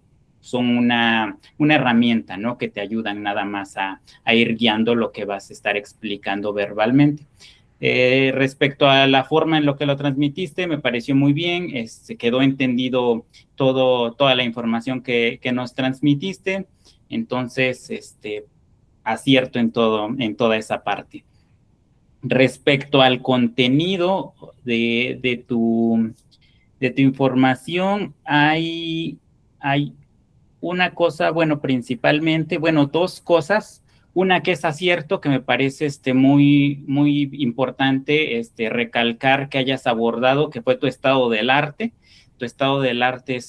una herramienta, ¿no? Que te ayudan nada más a ir guiando lo que vas a estar explicando verbalmente. Respecto a la forma en lo que lo transmitiste, me pareció muy bien, se quedó entendido toda la información que nos transmitiste, entonces, acierto en toda esa parte. Respecto al contenido de tu información, hay una cosa, bueno, principalmente, bueno, dos cosas. Una que es acierto, que me parece muy, muy importante recalcar que hayas abordado, que fue tu estado del arte. Tu estado del arte,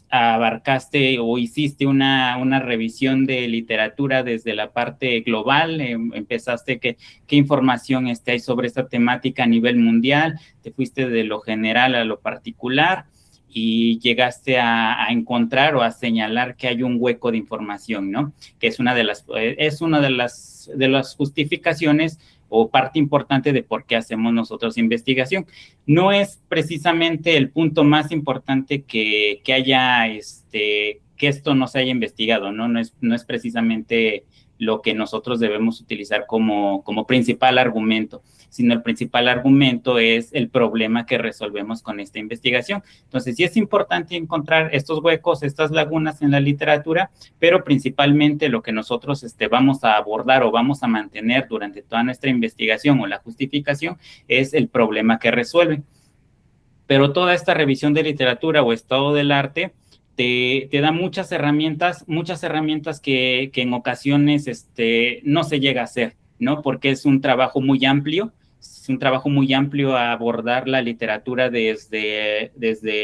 abarcaste o hiciste una revisión de literatura desde la parte global, empezaste qué información hay sobre esta temática a nivel mundial, te fuiste de lo general a lo particular y llegaste a encontrar o a señalar que hay un hueco de información, ¿no? Que es una de las justificaciones o parte importante de por qué hacemos nosotros investigación. No es precisamente el punto más importante que haya, que esto no se haya investigado, ¿no? No es precisamente lo que nosotros debemos utilizar como principal argumento, sino el principal argumento es el problema que resolvemos con esta investigación. Entonces, sí es importante encontrar estos huecos, estas lagunas en la literatura, pero principalmente lo que nosotros vamos a abordar o vamos a mantener durante toda nuestra investigación o la justificación es el problema que resuelve. Pero toda esta revisión de literatura o estado del arte te da muchas herramientas que en ocasiones no se llega a hacer, ¿no? Porque es un trabajo muy amplio, a abordar la literatura desde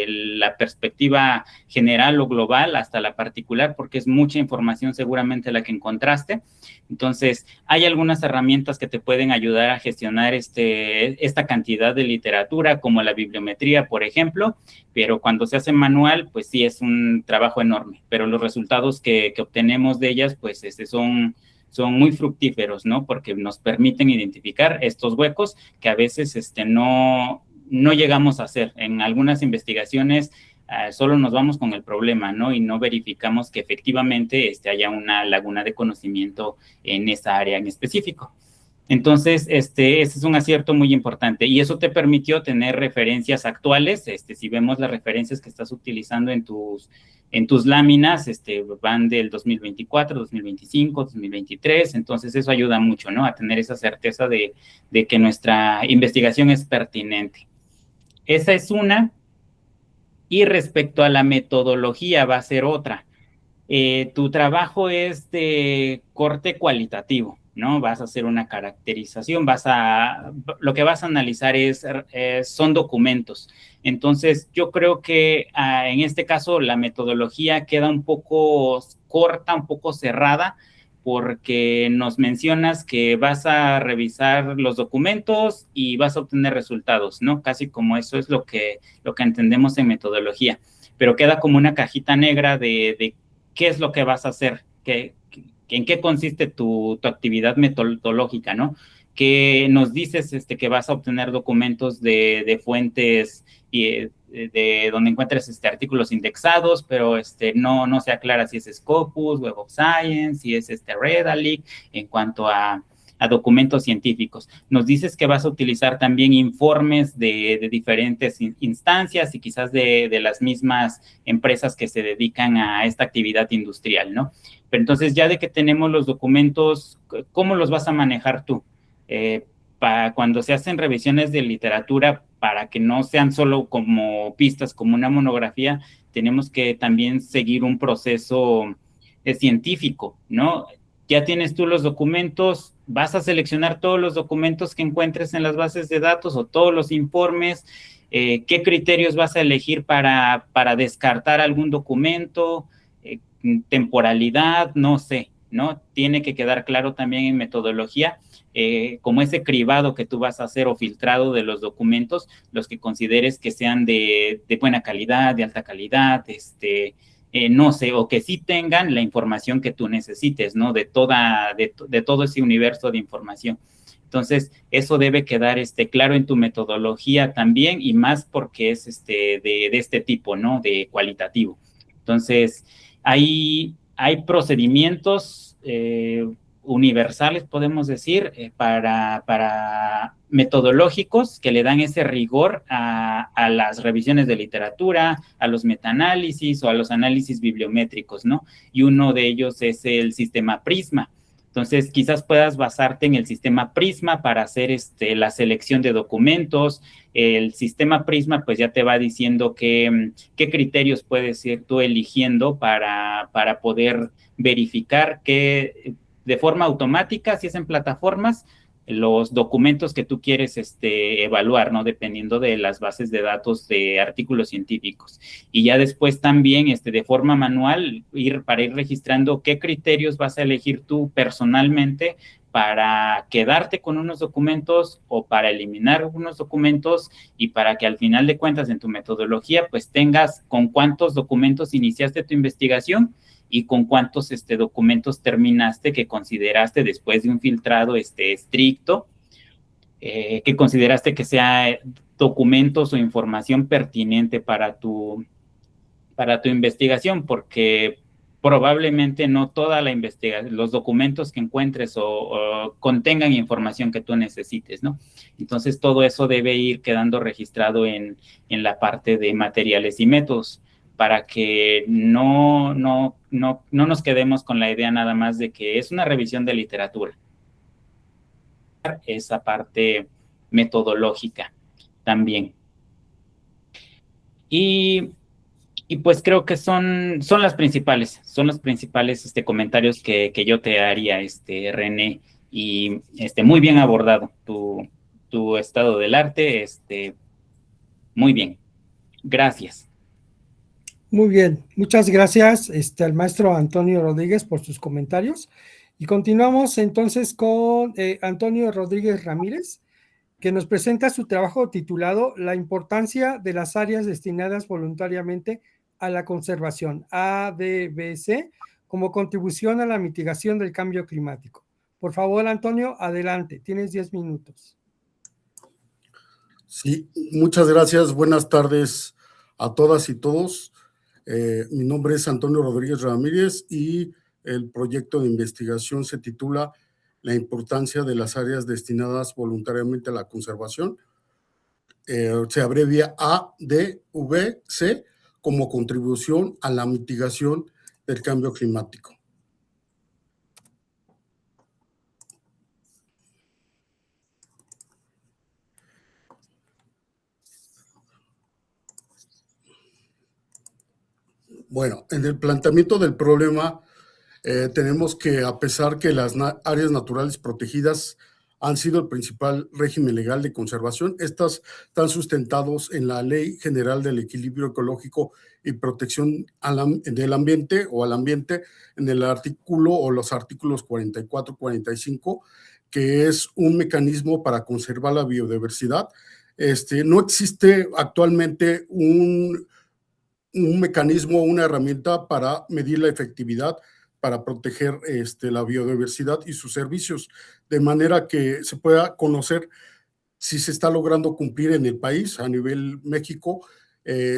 la perspectiva general o global hasta la particular, porque es mucha información seguramente la que encontraste. Entonces, hay algunas herramientas que te pueden ayudar a gestionar esta cantidad de literatura, como la bibliometría, por ejemplo, pero cuando se hace manual, pues sí es un trabajo enorme, pero los resultados que obtenemos de ellas, pues son muy fructíferos, ¿no? Porque nos permiten identificar estos huecos que a veces no llegamos a hacer. En algunas investigaciones solo nos vamos con el problema, ¿no? Y no verificamos que efectivamente haya una laguna de conocimiento en esa área en específico. Entonces, ese es un acierto muy importante y eso te permitió tener referencias actuales. Si vemos las referencias que estás utilizando en tus láminas, van del 2024, 2025, 2023, entonces eso ayuda mucho, ¿no? A tener esa certeza de que nuestra investigación es pertinente. Esa es una. Y respecto a la metodología va a ser otra. Tu trabajo es de corte cualitativo, ¿no? Vas a hacer una caracterización, lo que vas a analizar son documentos. Entonces, yo creo que en este caso la metodología queda un poco corta, un poco cerrada, porque nos mencionas que vas a revisar los documentos y vas a obtener resultados, ¿no? Casi como eso es lo que entendemos en metodología, pero queda como una cajita negra de qué es lo que vas a hacer, en qué consiste tu actividad metodológica, ¿no? Que nos dices que vas a obtener documentos de fuentes y de donde encuentres artículos indexados, pero no se aclara si es Scopus, Web of Science, si es Redalyc, en cuanto a documentos científicos. Nos dices que vas a utilizar también informes de diferentes instancias y quizás de las mismas empresas que se dedican a esta actividad industrial, ¿no? Pero entonces, ya de que tenemos los documentos, ¿cómo los vas a manejar tú? Cuando se hacen revisiones de literatura, para que no sean solo como pistas, como una monografía, tenemos que también seguir un proceso científico, ¿no? Ya tienes tú los documentos, vas a seleccionar todos los documentos que encuentres en las bases de datos o todos los informes. ¿Qué criterios vas a elegir para descartar algún documento? Temporalidad, no sé, ¿no? Tiene que quedar claro también en metodología, como ese cribado que tú vas a hacer o filtrado de los documentos, los que consideres que sean de buena calidad, de alta calidad, no sé, o que sí tengan la información que tú necesites, ¿no? De todo ese universo de información. Entonces, eso debe quedar claro en tu metodología también, y más porque es de este tipo, ¿no? De cualitativo. Entonces, hay procedimientos universales, podemos decir, para metodológicos que le dan ese rigor a las revisiones de literatura, a los metaanálisis o a los análisis bibliométricos, ¿no? Y uno de ellos es el sistema Prisma. Entonces, quizás puedas basarte en el sistema Prisma para hacer la selección de documentos. El sistema Prisma, pues ya te va diciendo qué criterios puedes ir tú eligiendo para poder verificar que de forma automática, si es en plataformas, los documentos que tú quieres evaluar, ¿no? Dependiendo de las bases de datos de artículos científicos. Y ya después también, de forma manual, para ir registrando qué criterios vas a elegir tú personalmente para quedarte con unos documentos o para eliminar unos documentos, y para que al final de cuentas en tu metodología pues tengas con cuántos documentos iniciaste tu investigación y con cuántos documentos terminaste que consideraste, después de un filtrado estricto, que consideraste que sea documentos o información pertinente para tu investigación, porque probablemente no toda la investigación, los documentos que encuentres o contengan información que tú necesites, ¿no? Entonces todo eso debe ir quedando registrado en la parte de materiales y métodos, para que no nos quedemos con la idea nada más de que es una revisión de literatura. Esa parte metodológica también. Y pues creo que son los principales comentarios que yo te haría, René, y muy bien abordado tu estado del arte, muy bien. Gracias. Muy bien, muchas gracias al maestro Antonio Rodríguez por sus comentarios. Y continuamos entonces con Antonio Rodríguez Ramírez, que nos presenta su trabajo titulado La importancia de las áreas destinadas voluntariamente a la conservación, ADBC, como contribución a la mitigación del cambio climático. Por favor, Antonio, adelante, tienes 10 minutos. Sí, muchas gracias. Buenas tardes a todas y todos. Mi nombre es Antonio Rodríguez Ramírez y el proyecto de investigación se titula La importancia de las áreas destinadas voluntariamente a la conservación. Se abrevia ADVC, como contribución a la mitigación del cambio climático. Bueno, en el planteamiento del problema tenemos que, a pesar que las áreas naturales protegidas han sido el principal régimen legal de conservación, estas están sustentados en la Ley General del Equilibrio Ecológico y Protección del Ambiente o al Ambiente, en el artículo o los artículos 44, 45, que es un mecanismo para conservar la biodiversidad. No existe actualmente un mecanismo, una herramienta para medir la efectividad para proteger la biodiversidad y sus servicios, de manera que se pueda conocer si se está logrando cumplir en el país, a nivel México,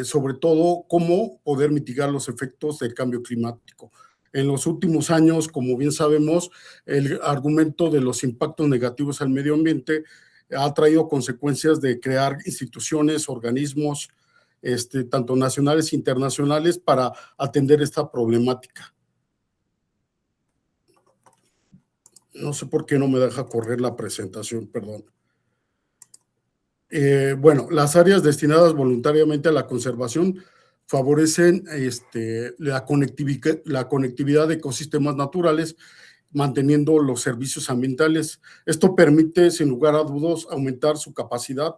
sobre todo cómo poder mitigar los efectos del cambio climático. En los últimos años, como bien sabemos, el argumento de los impactos negativos al medio ambiente ha traído consecuencias de crear instituciones, organismos, tanto nacionales e internacionales, para atender esta problemática. No sé por qué no me deja correr la presentación, perdón. Bueno, las áreas destinadas voluntariamente a la conservación favorecen la conectividad de ecosistemas naturales, manteniendo los servicios ambientales. Esto permite, sin lugar a dudas, aumentar su capacidad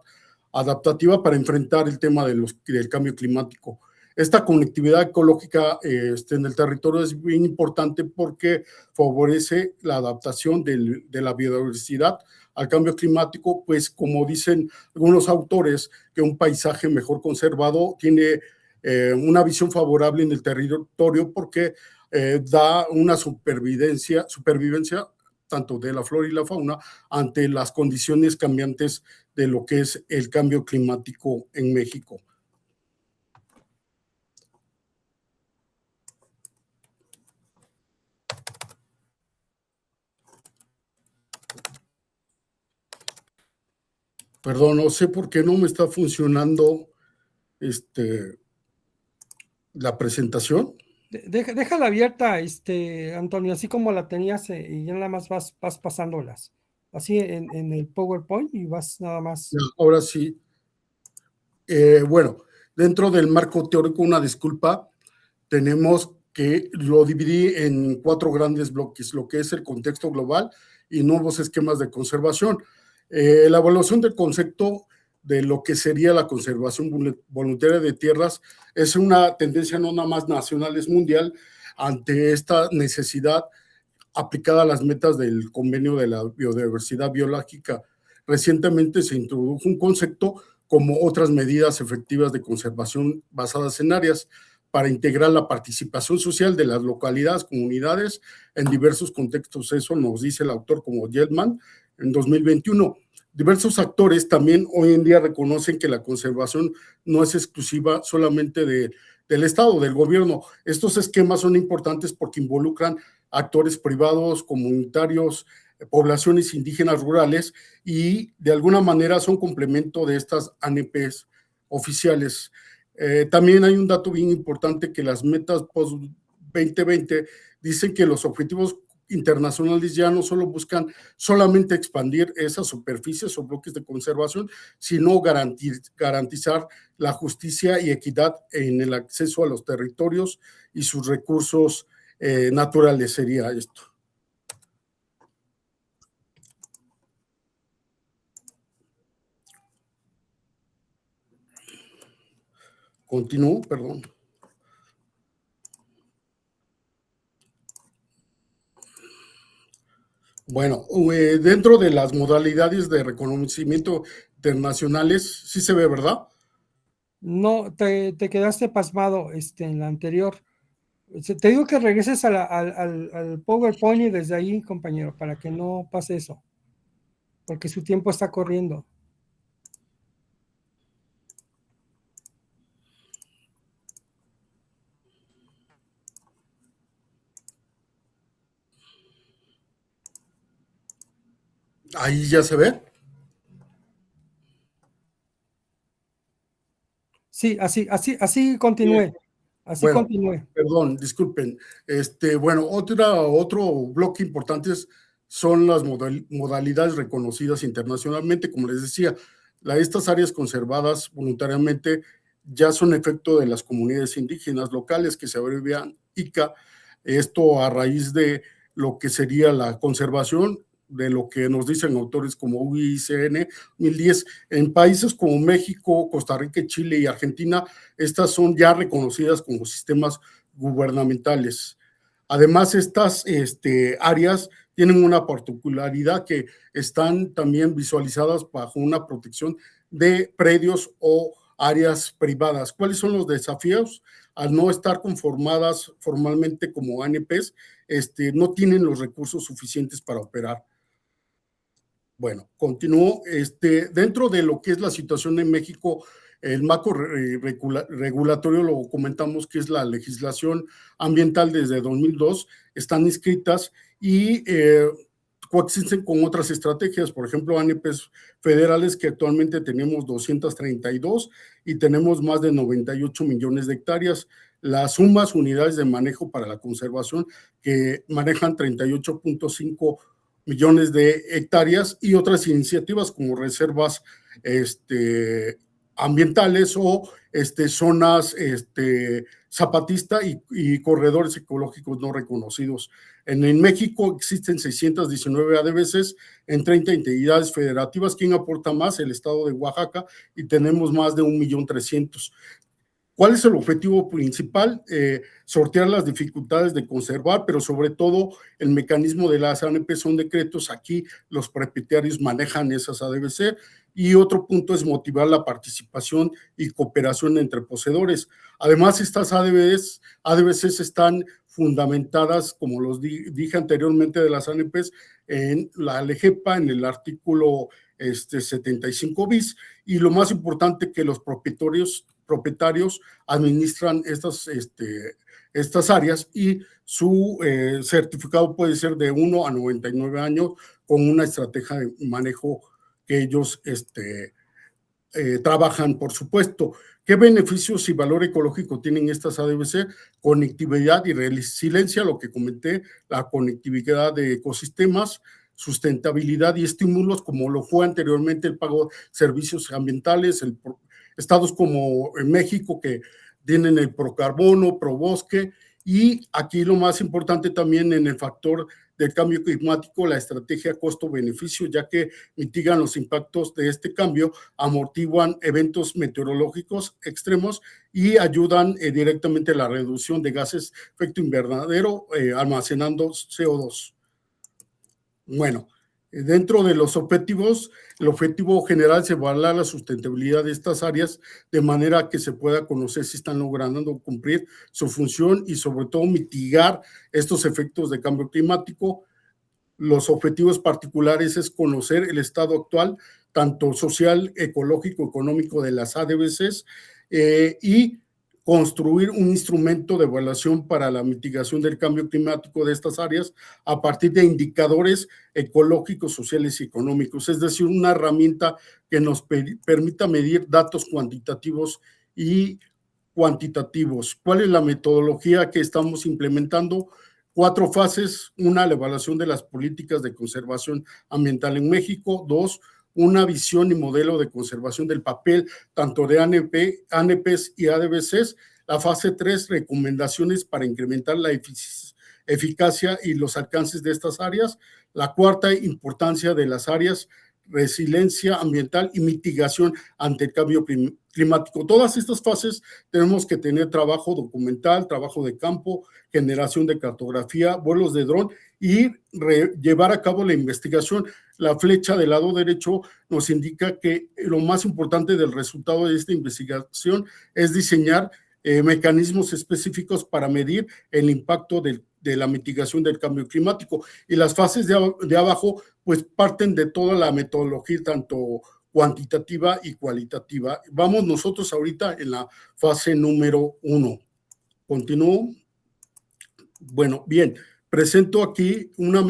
adaptativa para enfrentar el tema del cambio climático. Esta conectividad ecológica en el territorio es bien importante porque favorece la adaptación de la biodiversidad al cambio climático, pues como dicen algunos autores, que un paisaje mejor conservado tiene una visión favorable en el territorio porque da una supervivencia tanto de la flora y la fauna ante las condiciones cambiantes de lo que es el cambio climático en México. Perdón, no sé por qué no me está funcionando la presentación. Déjala abierta, Antonio, así como la tenías, y ya nada más vas pasándolas. Así en el PowerPoint y vas nada más. Ya, ahora sí. Bueno, dentro del marco teórico, una disculpa, tenemos que lo dividí en 4 grandes bloques, lo que es el contexto global y nuevos esquemas de conservación. La evaluación del concepto de lo que sería la conservación voluntaria de tierras es una tendencia no nada más nacional, es mundial, ante esta necesidad aplicada a las metas del Convenio de la Biodiversidad Biológica. Recientemente se introdujo un concepto como otras medidas efectivas de conservación basadas en áreas para integrar la participación social de las localidades, comunidades en diversos contextos. Eso nos dice el autor como Gelman en 2021. Diversos actores también hoy en día reconocen que la conservación no es exclusiva solamente del Estado, del gobierno. Estos esquemas son importantes porque involucran actores privados, comunitarios, poblaciones indígenas rurales y de alguna manera son complemento de estas ANPs oficiales. También hay un dato bien importante que las metas post-2020 dicen que los objetivos internacionales ya no solo buscan solamente expandir esas superficies o bloques de conservación, sino garantizar la justicia y equidad en el acceso a los territorios y sus recursos naturales, sería esto. Continúo, perdón. Bueno, dentro de las modalidades de reconocimiento internacionales, sí se ve, ¿verdad? No, te quedaste pasmado en la anterior. Te digo que regreses al PowerPoint y desde ahí, compañero, para que no pase eso, porque su tiempo está corriendo. Ahí ya se ve. Sí, así continúe. Así bueno, continúe. Perdón, disculpen. Bueno, otro bloque importante son las modalidades reconocidas internacionalmente. Como les decía, estas áreas conservadas voluntariamente ya son efecto de las comunidades indígenas locales que se abrevian ICA. Esto a raíz de lo que sería la conservación de lo que nos dicen autores como UICN 2010. En países como México, Costa Rica, Chile y Argentina, estas son ya reconocidas como sistemas gubernamentales. Además, estas áreas tienen una particularidad que están también visualizadas bajo una protección de predios o áreas privadas. ¿Cuáles son los desafíos? Al no estar conformadas formalmente como ANPs, no tienen los recursos suficientes para operar. Bueno, continúo. Dentro de lo que es la situación en México, el marco regulatorio lo comentamos que es la legislación ambiental desde 2002, están inscritas y coexisten con otras estrategias, por ejemplo, ANPs federales que actualmente tenemos 232 y tenemos más de 98 millones de hectáreas. Las sumas unidades de manejo para la conservación que manejan 38.5 millones de hectáreas y otras iniciativas como reservas ambientales o zonas zapatista y corredores ecológicos no reconocidos. En México existen 619 ADBCs en 30 entidades federativas. ¿Quién aporta más? El estado de Oaxaca, y tenemos más de 1.300.000. ¿Cuál es el objetivo principal? Sortear las dificultades de conservar, pero sobre todo el mecanismo de las ANP son decretos. Aquí los propietarios manejan esas ADBC. Y otro punto es motivar la participación y cooperación entre poseedores. Además, estas ADBCs están fundamentadas, como los dije anteriormente, de las ANPs en la LEGEPA, en el artículo 75 bis, y lo más importante que los propietarios administran estas áreas y su certificado puede ser de 1 a 99 años con una estrategia de manejo que ellos trabajan, por supuesto. ¿Qué beneficios y valor ecológico tienen estas ADVC? Conectividad y resiliencia, lo que comenté, la conectividad de ecosistemas, sustentabilidad y estímulos, como lo fue anteriormente el pago de servicios ambientales, estados como en México que tienen el procarbono, probosque, y aquí lo más importante también en el factor del cambio climático, la estrategia costo-beneficio, ya que mitigan los impactos de este cambio, amortiguan eventos meteorológicos extremos y ayudan directamente a la reducción de gases de efecto invernadero, almacenando CO2. Bueno, dentro de los objetivos, el objetivo general es evaluar la sustentabilidad de estas áreas de manera que se pueda conocer si están logrando cumplir su función y sobre todo mitigar estos efectos de cambio climático. Los objetivos particulares es conocer el estado actual, tanto social, ecológico, económico de las ADVCs y construir un instrumento de evaluación para la mitigación del cambio climático de estas áreas a partir de indicadores ecológicos, sociales y económicos, es decir, una herramienta que nos permita medir datos cuantitativos y cuantitativos. ¿Cuál es la metodología que estamos implementando? 4 fases: 1, la evaluación de las políticas de conservación ambiental en México; 2, una visión y modelo de conservación del papel, tanto de ANPs y ADVCs. La fase 3, recomendaciones para incrementar la eficacia y los alcances de estas áreas. La 4, importancia de las áreas, resiliencia ambiental y mitigación ante el cambio climático. Todas estas fases tenemos que tener trabajo documental, trabajo de campo, generación de cartografía, vuelos de dron y llevar a cabo la investigación. La flecha del lado derecho nos indica que lo más importante del resultado de esta investigación es diseñar mecanismos específicos para medir el impacto de la mitigación del cambio climático. Y las fases de abajo pues parten de toda la metodología, tanto cuantitativa y cualitativa. Vamos nosotros ahorita en la fase número 1. Continúo. Bueno, bien, presento aquí una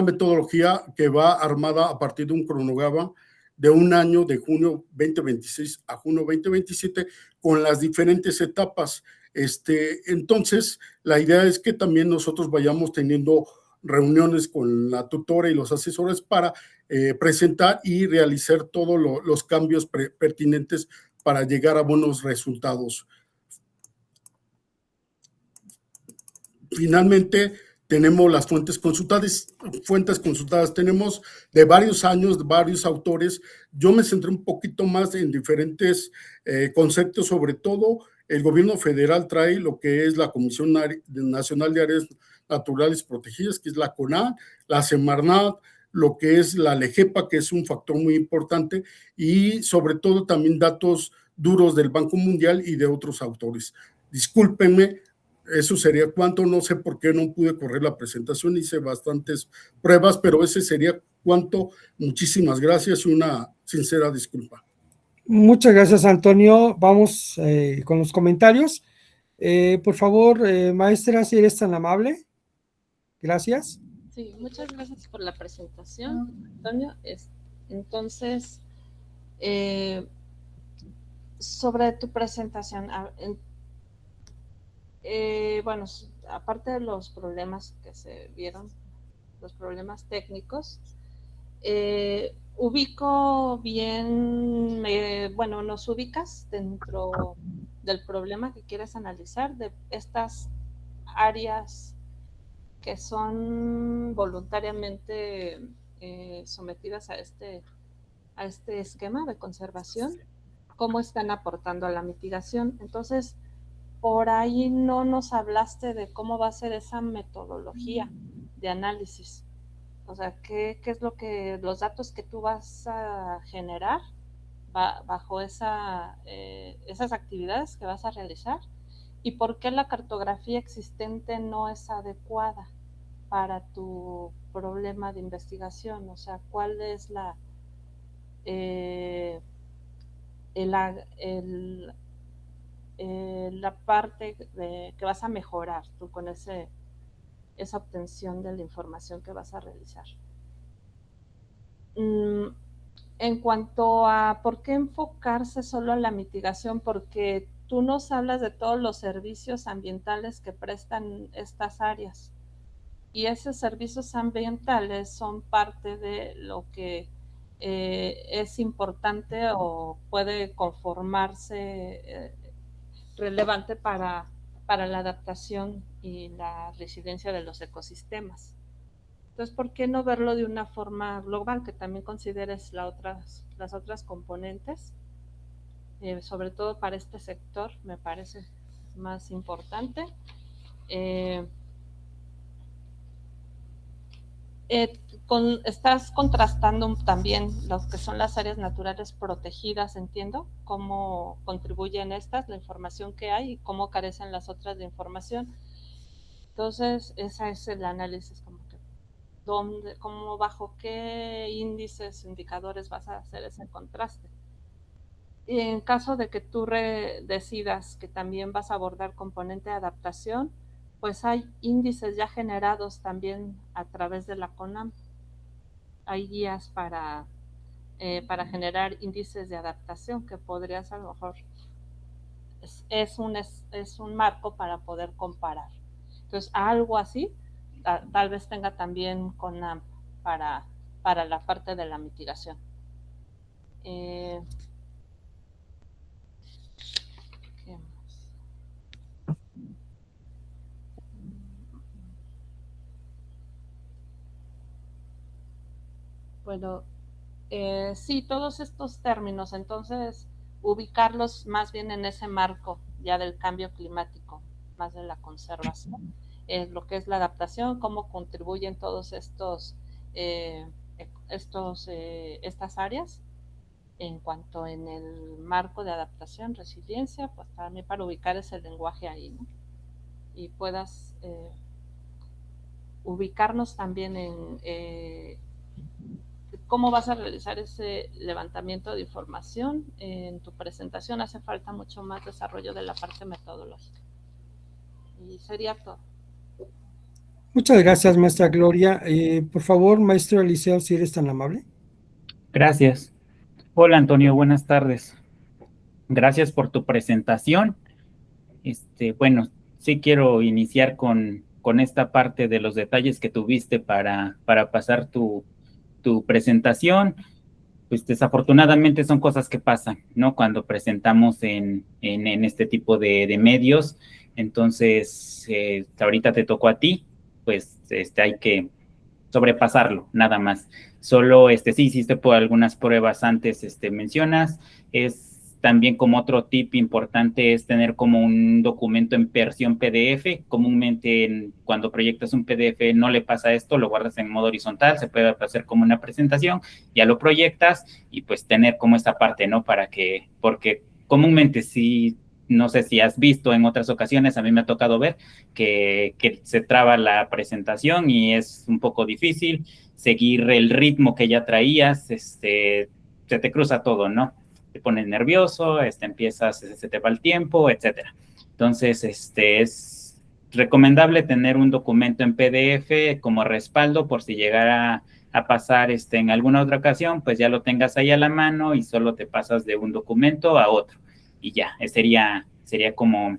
metodología que va armada a partir de un cronograma de un año, de junio 2026 a junio 2027, con las diferentes etapas. Entonces, la idea es que también nosotros vayamos teniendo reuniones con la tutora y los asesores para presentar y realizar todos los cambios pertinentes para llegar a buenos resultados. Finalmente, tenemos las fuentes consultadas. Tenemos de varios años, de varios autores. Yo me centré un poquito más en diferentes conceptos, sobre todo el gobierno federal trae lo que es la Comisión Nacional de Áreas Naturales Protegidas, que es la CONAN, la Semarnat, lo que es la LEGEPA, que es un factor muy importante, y sobre todo también datos duros del Banco Mundial y de otros autores. Discúlpenme, eso sería cuánto, no sé por qué no pude correr la presentación, hice bastantes pruebas, pero ese sería cuánto. Muchísimas gracias y una sincera disculpa. Muchas gracias, Antonio. Vamos con los comentarios. Por favor, maestra, si eres tan amable. Gracias. Sí, muchas gracias por la presentación, Antonio. Entonces, sobre tu presentación, bueno, aparte de los problemas que se vieron, los problemas técnicos, ubico bien, bueno, nos ubicas dentro del problema que quieres analizar, de estas áreas que son voluntariamente sometidas a este esquema de conservación, cómo están aportando a la mitigación. Entonces, por ahí no nos hablaste de cómo va a ser esa metodología de análisis. O sea, ¿qué es los datos que tú vas a generar bajo esas actividades que vas a realizar? ¿Y por qué la cartografía existente no es adecuada para tu problema de investigación? O sea, ¿cuál es la parte que vas a mejorar tú con esa obtención de la información que vas a realizar? En cuanto a por qué enfocarse solo en la mitigación, porque tú nos hablas de todos los servicios ambientales que prestan estas áreas y esos servicios ambientales son parte de lo que es importante o puede conformarse relevante para la adaptación y la resiliencia de los ecosistemas. Entonces, ¿por qué no verlo de una forma global, que también consideres las otras componentes? Sobre todo para este sector, me parece más importante. Estás contrastando también lo que son las áreas naturales protegidas, entiendo, cómo contribuyen estas, la información que hay y cómo carecen las otras de información. Entonces, ese es el análisis, como que cómo, bajo qué índices, indicadores vas a hacer ese contraste. Y en caso de que tú decidas que también vas a abordar componente de adaptación, pues hay índices ya generados también a través de la CONAM. Hay guías para generar índices de adaptación que podrías, a lo mejor, es un marco para poder comparar. Entonces, algo así, tal vez tenga también CONAM para la parte de la mitigación. Bueno, sí, todos estos términos, entonces, ubicarlos más bien en ese marco ya del cambio climático, más de la conservación, lo que es la adaptación, cómo contribuyen todos estas áreas en cuanto en el marco de adaptación, resiliencia, pues también para ubicar ese lenguaje ahí, ¿no? Y puedas ubicarnos también en cómo vas a realizar ese levantamiento de información. En tu presentación hace falta mucho más desarrollo de la parte metodológica. Y sería todo. Muchas gracias, maestra Gloria. Por favor, maestro Eliseo, si eres tan amable. Gracias. Hola, Antonio, buenas tardes. Gracias por tu presentación. Bueno, sí quiero iniciar con esta parte de los detalles que tuviste para pasar tu presentación. Pues desafortunadamente son cosas que pasan, ¿no? Cuando presentamos en este tipo de medios. Entonces, ahorita te tocó a ti, pues hay que sobrepasarlo, nada más. Solo, sí hiciste por algunas pruebas antes, mencionas, es también como otro tip importante es tener como un documento en versión PDF. Comúnmente cuando proyectas un PDF no le pasa esto, lo guardas en modo horizontal, se puede hacer como una presentación, ya lo proyectas y pues tener como esta parte, ¿no? Porque comúnmente sí, no sé si has visto en otras ocasiones, a mí me ha tocado ver que se traba la presentación y es un poco difícil seguir el ritmo que ya traías, se te cruza todo, ¿no? Te pones nervioso, se te va el tiempo, etcétera. Entonces, es recomendable tener un documento en PDF como respaldo por si llegara a pasar en alguna otra ocasión, pues ya lo tengas ahí a la mano y solo te pasas de un documento a otro. Y ya, sería como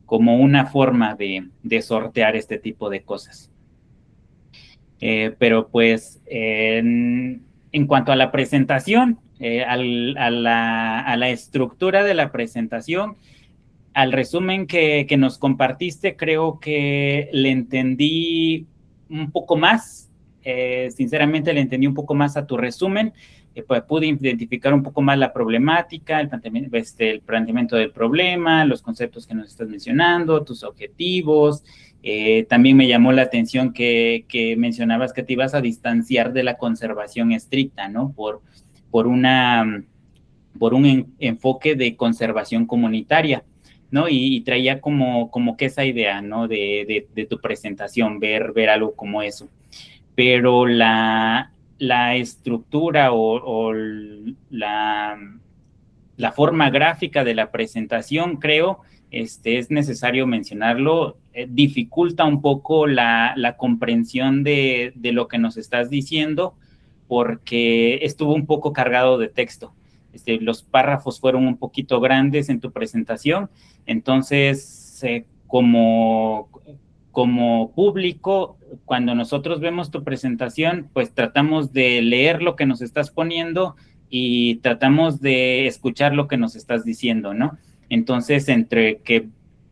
una forma de sortear este tipo de cosas. Pero pues en cuanto a la presentación, a la estructura de la presentación, al resumen que nos compartiste, creo que le entendí un poco más, sinceramente le entendí un poco más a tu resumen, pues pude identificar un poco más la problemática, el planteamiento del problema, los conceptos que nos estás mencionando, tus objetivos. También me llamó la atención que mencionabas que te ibas a distanciar de la conservación estricta, ¿no? Por un enfoque de conservación comunitaria, ¿no? Y traía como que esa idea, ¿no? De tu presentación, ver algo como eso. Pero la estructura o la forma gráfica de la presentación, creo, es necesario mencionarlo, dificulta un poco la comprensión de lo que nos estás diciendo, porque estuvo un poco cargado de texto. Los párrafos fueron un poquito grandes en tu presentación, entonces como público, cuando nosotros vemos tu presentación, pues tratamos de leer lo que nos estás poniendo y tratamos de escuchar lo que nos estás diciendo, ¿no? Entonces, entre que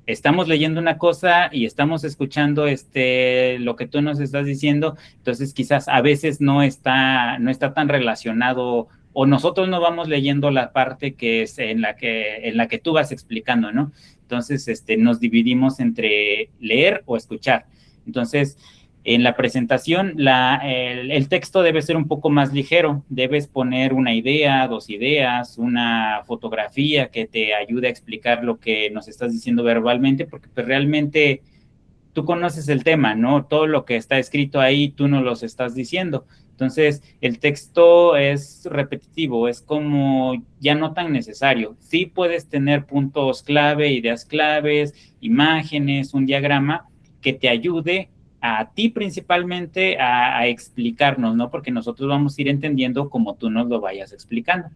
estamos leyendo una cosa y estamos escuchando lo que tú nos estás diciendo, entonces quizás a veces no está tan relacionado, o nosotros no vamos leyendo la parte que es en la que tú vas explicando, ¿no? Entonces, nos dividimos entre leer o escuchar. Entonces, en la presentación, el texto debe ser un poco más ligero. Debes poner una idea, 2 ideas, una fotografía que te ayude a explicar lo que nos estás diciendo verbalmente, porque pues, realmente tú conoces el tema, ¿no? Todo lo que está escrito ahí, tú nos los estás diciendo. Entonces, el texto es repetitivo, es como ya no tan necesario. Sí puedes tener puntos clave, ideas claves, imágenes, un diagrama que te ayude a ti principalmente a explicarnos, ¿no? Porque nosotros vamos a ir entendiendo como tú nos lo vayas explicando.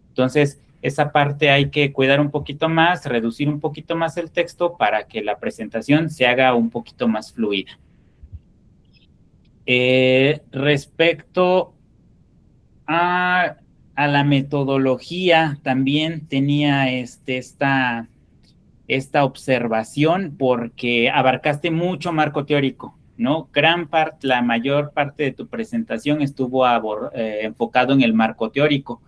Entonces, esa parte hay que cuidar un poquito más, reducir un poquito más el texto para que la presentación se haga un poquito más fluida. Respecto a la metodología, también tenía esta observación porque abarcaste mucho marco teórico, ¿no? La mayor parte de tu presentación estuvo enfocado en el marco teórico.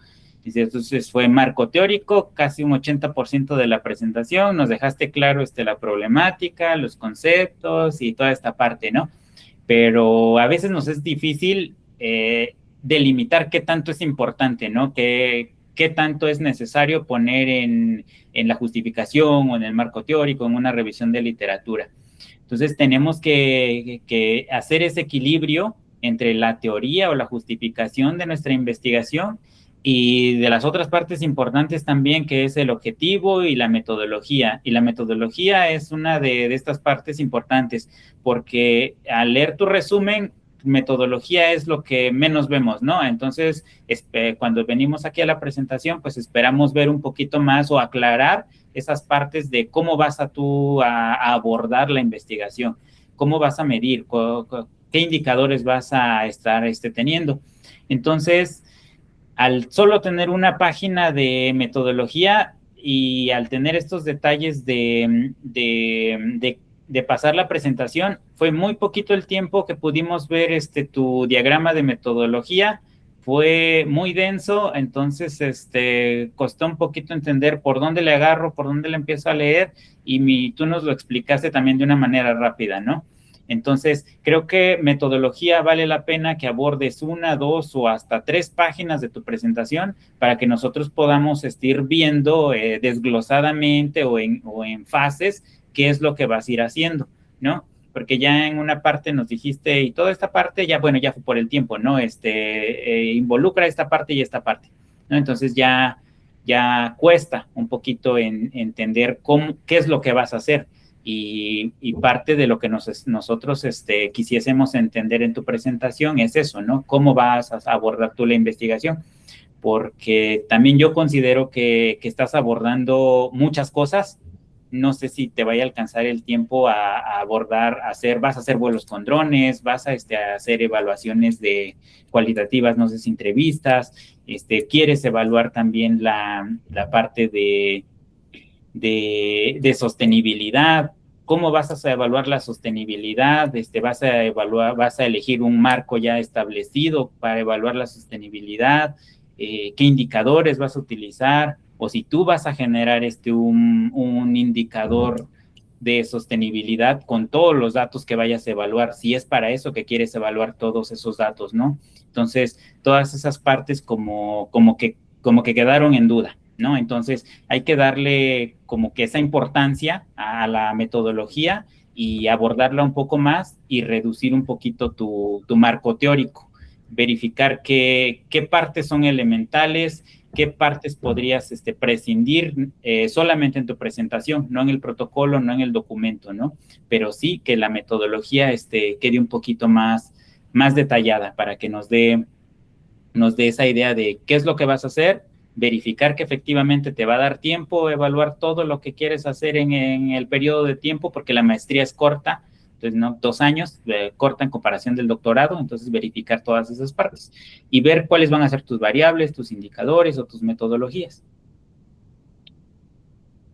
Entonces fue marco teórico, casi un 80% de la presentación, nos dejaste claro la problemática, los conceptos y toda esta parte, ¿no? Pero a veces nos es difícil delimitar qué tanto es importante, ¿no? Qué tanto es necesario poner en la justificación o en el marco teórico, en una revisión de literatura. Entonces, tenemos que hacer ese equilibrio entre la teoría o la justificación de nuestra investigación y de las otras partes importantes también, que es el objetivo y la metodología. Y la metodología es una de estas partes importantes, porque al leer tu resumen, metodología es lo que menos vemos, ¿no? Entonces, cuando venimos aquí a la presentación, pues esperamos ver un poquito más o aclarar esas partes de cómo vas a abordar la investigación, cómo vas a medir, qué indicadores vas a estar teniendo. Entonces, al solo tener una página de metodología y al tener estos detalles de pasar la presentación, fue muy poquito el tiempo que pudimos ver tu diagrama de metodología, fue muy denso, entonces costó un poquito entender por dónde le agarro, por dónde le empiezo a leer, y tú nos lo explicaste también de una manera rápida, ¿no? Entonces, creo que metodología vale la pena que abordes 1, 2 o hasta 3 páginas de tu presentación para que nosotros podamos ir viendo desglosadamente o en fases qué es lo que vas a ir haciendo, ¿no? Porque ya en una parte nos dijiste, y toda esta parte, ya fue por el tiempo, ¿no? Involucra esta parte y esta parte, ¿no? Entonces ya cuesta un poquito en entender qué es lo que vas a hacer. Y parte de lo que nosotros quisiésemos entender en tu presentación es eso, ¿no? ¿Cómo vas a abordar tú la investigación? Porque también yo considero que estás abordando muchas cosas. No sé si te vaya a alcanzar el tiempo a abordar, vas a hacer vuelos con drones, vas a hacer evaluaciones cualitativas, no sé si entrevistas, quieres evaluar también la parte de sostenibilidad. ¿Cómo vas a evaluar la sostenibilidad? Vas a elegir un marco ya establecido para evaluar la sostenibilidad, qué indicadores vas a utilizar, o si tú vas a generar un indicador de sostenibilidad con todos los datos que vayas a evaluar, si es para eso que quieres evaluar todos esos datos, ¿no? Entonces, todas esas partes como que quedaron en duda, ¿no? Entonces, hay que darle como que esa importancia a la metodología y abordarla un poco más y reducir un poquito tu marco teórico. Verificar qué partes son elementales, qué partes podrías prescindir solamente en tu presentación, no en el protocolo, no en el documento, ¿no? Pero sí que la metodología quede un poquito más detallada para que nos dé nos dé esa idea de qué es lo que vas a hacer, verificar que efectivamente te va a dar tiempo, evaluar todo lo que quieres hacer en el periodo de tiempo, porque la maestría es corta, entonces, ¿no? 2 años, corta en comparación del doctorado, entonces verificar todas esas partes y ver cuáles van a ser tus variables, tus indicadores o tus metodologías.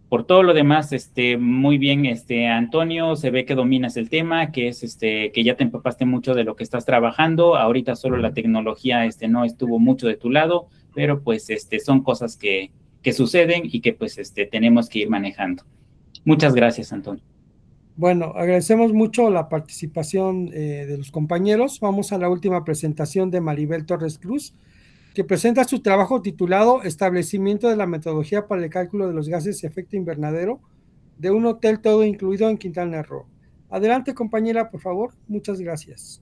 Por todo lo demás, muy bien, Antonio, se ve que dominas el tema, que es que ya te empapaste mucho de lo que estás trabajando. Ahorita solo la tecnología no estuvo mucho de tu lado, pero pues son cosas que suceden y que pues tenemos que ir manejando. Muchas gracias, Antonio. Bueno, agradecemos mucho la participación de los compañeros. Vamos a la última presentación de Maribel Torres Cruz, que presenta su trabajo titulado Establecimiento de la metodología para el cálculo de los gases de efecto invernadero de un hotel todo incluido en Quintana Roo. Adelante, compañera, por favor. Muchas gracias.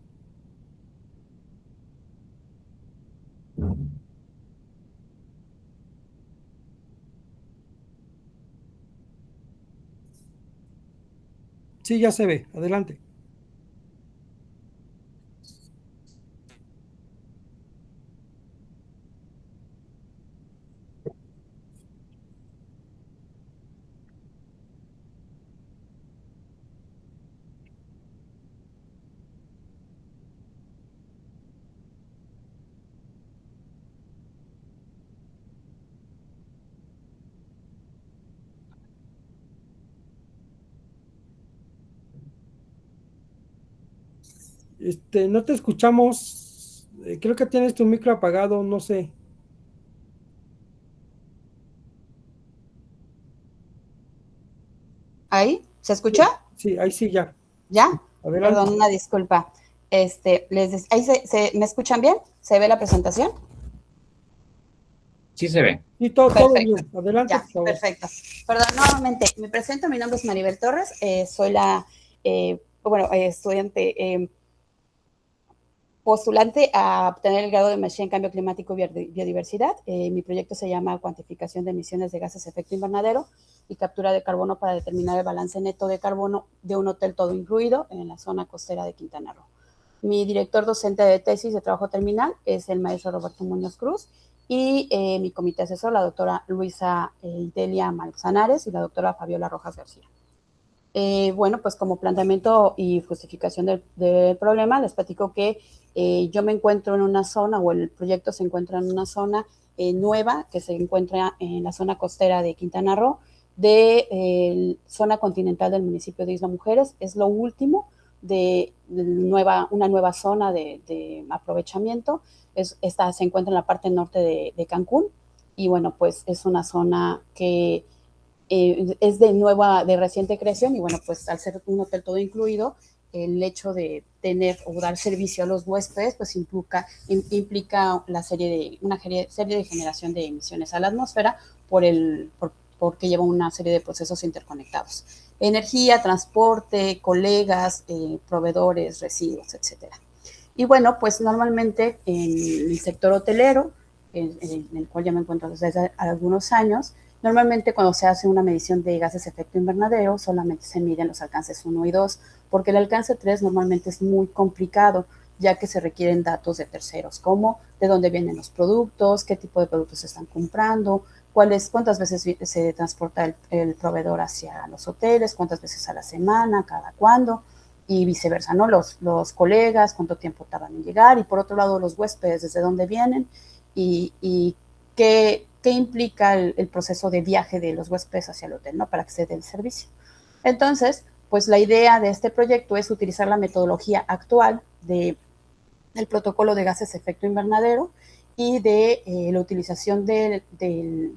Sí, ya se ve. Adelante. No te escuchamos. Creo que tienes tu micro apagado, no sé. ¿Ahí? ¿Se escucha? Sí, ahí sí, ya. ¿Ya? Adelante. Perdón, una disculpa. ¿Ahí me escuchan bien? ¿Se ve la presentación? Sí se ve. Sí, todo Perfecto. bien. Adelante, Ya, por favor. perfecto. Perdón, nuevamente, me presento, mi nombre es Maribel Torres, soy la, estudiante postulante a obtener el grado de maestría en cambio climático y biodiversidad. Mi proyecto se llama Cuantificación de emisiones de gases de efecto invernadero y captura de carbono para determinar el balance neto de carbono de un hotel todo incluido en la zona costera de Quintana Roo. Mi director docente de tesis de trabajo terminal es el maestro Roberto Muñoz Cruz y mi comité asesor, la doctora Luisa Delia Manzanares y la doctora Fabiola Rojas García. Bueno, pues como planteamiento y justificación del problema, les platico que yo me encuentro en una zona, o el proyecto se encuentra en una zona nueva, que se encuentra en la zona costera de Quintana Roo, de zona continental del municipio de Isla Mujeres. Es lo último de una nueva zona de aprovechamiento. Esta se encuentra en la parte norte de Cancún, y bueno, pues es una zona que es de reciente creación, y bueno, pues al ser un hotel todo incluido, el hecho de tener o dar servicio a los huéspedes, pues implica una serie de generación de emisiones a la atmósfera porque lleva una serie de procesos interconectados. Energía, transporte, colegas, proveedores, residuos, etcétera. Y bueno, pues normalmente en el sector hotelero, en el cual ya me encuentro desde hace algunos años, normalmente cuando se hace una medición de gases de efecto invernadero, solamente se miden los alcances 1 y 2, porque el alcance 3 normalmente es muy complicado, ya que se requieren datos de terceros, como de dónde vienen los productos, qué tipo de productos se están comprando, cuántas veces se transporta el proveedor hacia los hoteles, cuántas veces a la semana, cada cuándo, y viceversa, ¿no? Los colegas, cuánto tiempo tardan en llegar, y por otro lado los huéspedes, desde dónde vienen, y qué implica el proceso de viaje de los huéspedes hacia el hotel, ¿no? Para que se dé el servicio. Entonces, pues la idea de este proyecto es utilizar la metodología actual del protocolo de gases de efecto invernadero y de la utilización de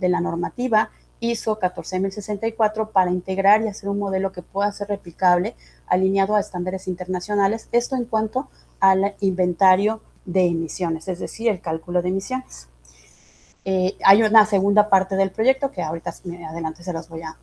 la normativa ISO 14064 para integrar y hacer un modelo que pueda ser replicable, alineado a estándares internacionales, esto en cuanto al inventario de emisiones, es decir, el cálculo de emisiones. Hay una segunda parte del proyecto que ahorita adelante se los voy a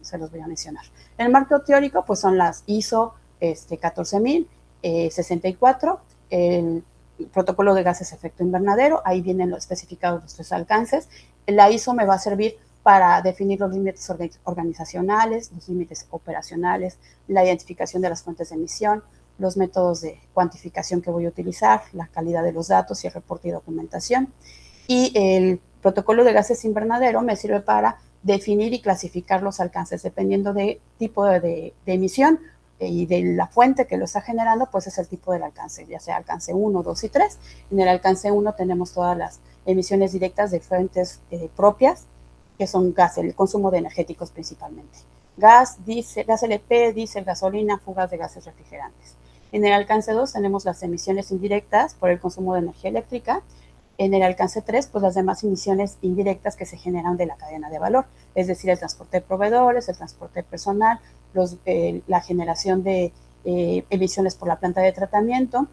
mencionar. El marco teórico pues son las ISO 14064, el protocolo de gases de efecto invernadero, ahí vienen los especificados los 3 alcances. La ISO me va a servir para definir los límites organizacionales, los límites operacionales, la identificación de las fuentes de emisión, los métodos de cuantificación que voy a utilizar, la calidad de los datos y el reporte y documentación. Y el protocolo de gases invernadero me sirve para definir y clasificar los alcances, dependiendo del tipo de emisión y de la fuente que lo está generando, pues es el tipo del alcance, ya sea alcance 1, 2 y 3. En el alcance 1 tenemos todas las emisiones directas de fuentes propias, que son gas, el consumo de energéticos principalmente. Gas, diésel, gas LP, diésel, gasolina, fugas de gases refrigerantes. En el alcance 2 tenemos las emisiones indirectas por el consumo de energía eléctrica. En el alcance 3, pues las demás emisiones indirectas que se generan de la cadena de valor, es decir, el transporte de proveedores, el transporte personal, la generación de emisiones por la planta de tratamiento,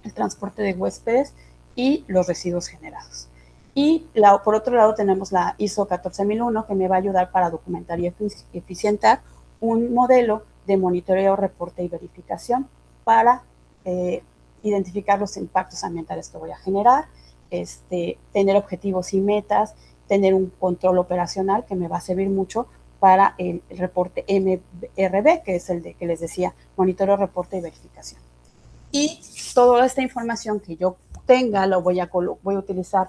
el transporte de huéspedes y los residuos generados. Y por otro lado tenemos la ISO 14001, que me va a ayudar para documentar y eficientar un modelo de monitoreo, reporte y verificación para identificar los impactos ambientales que voy a generar, tener objetivos y metas, tener un control operacional que me va a servir mucho para el reporte MRV, que es el de que les decía, monitoreo, reporte y verificación. Y toda esta información que yo tenga lo voy a utilizar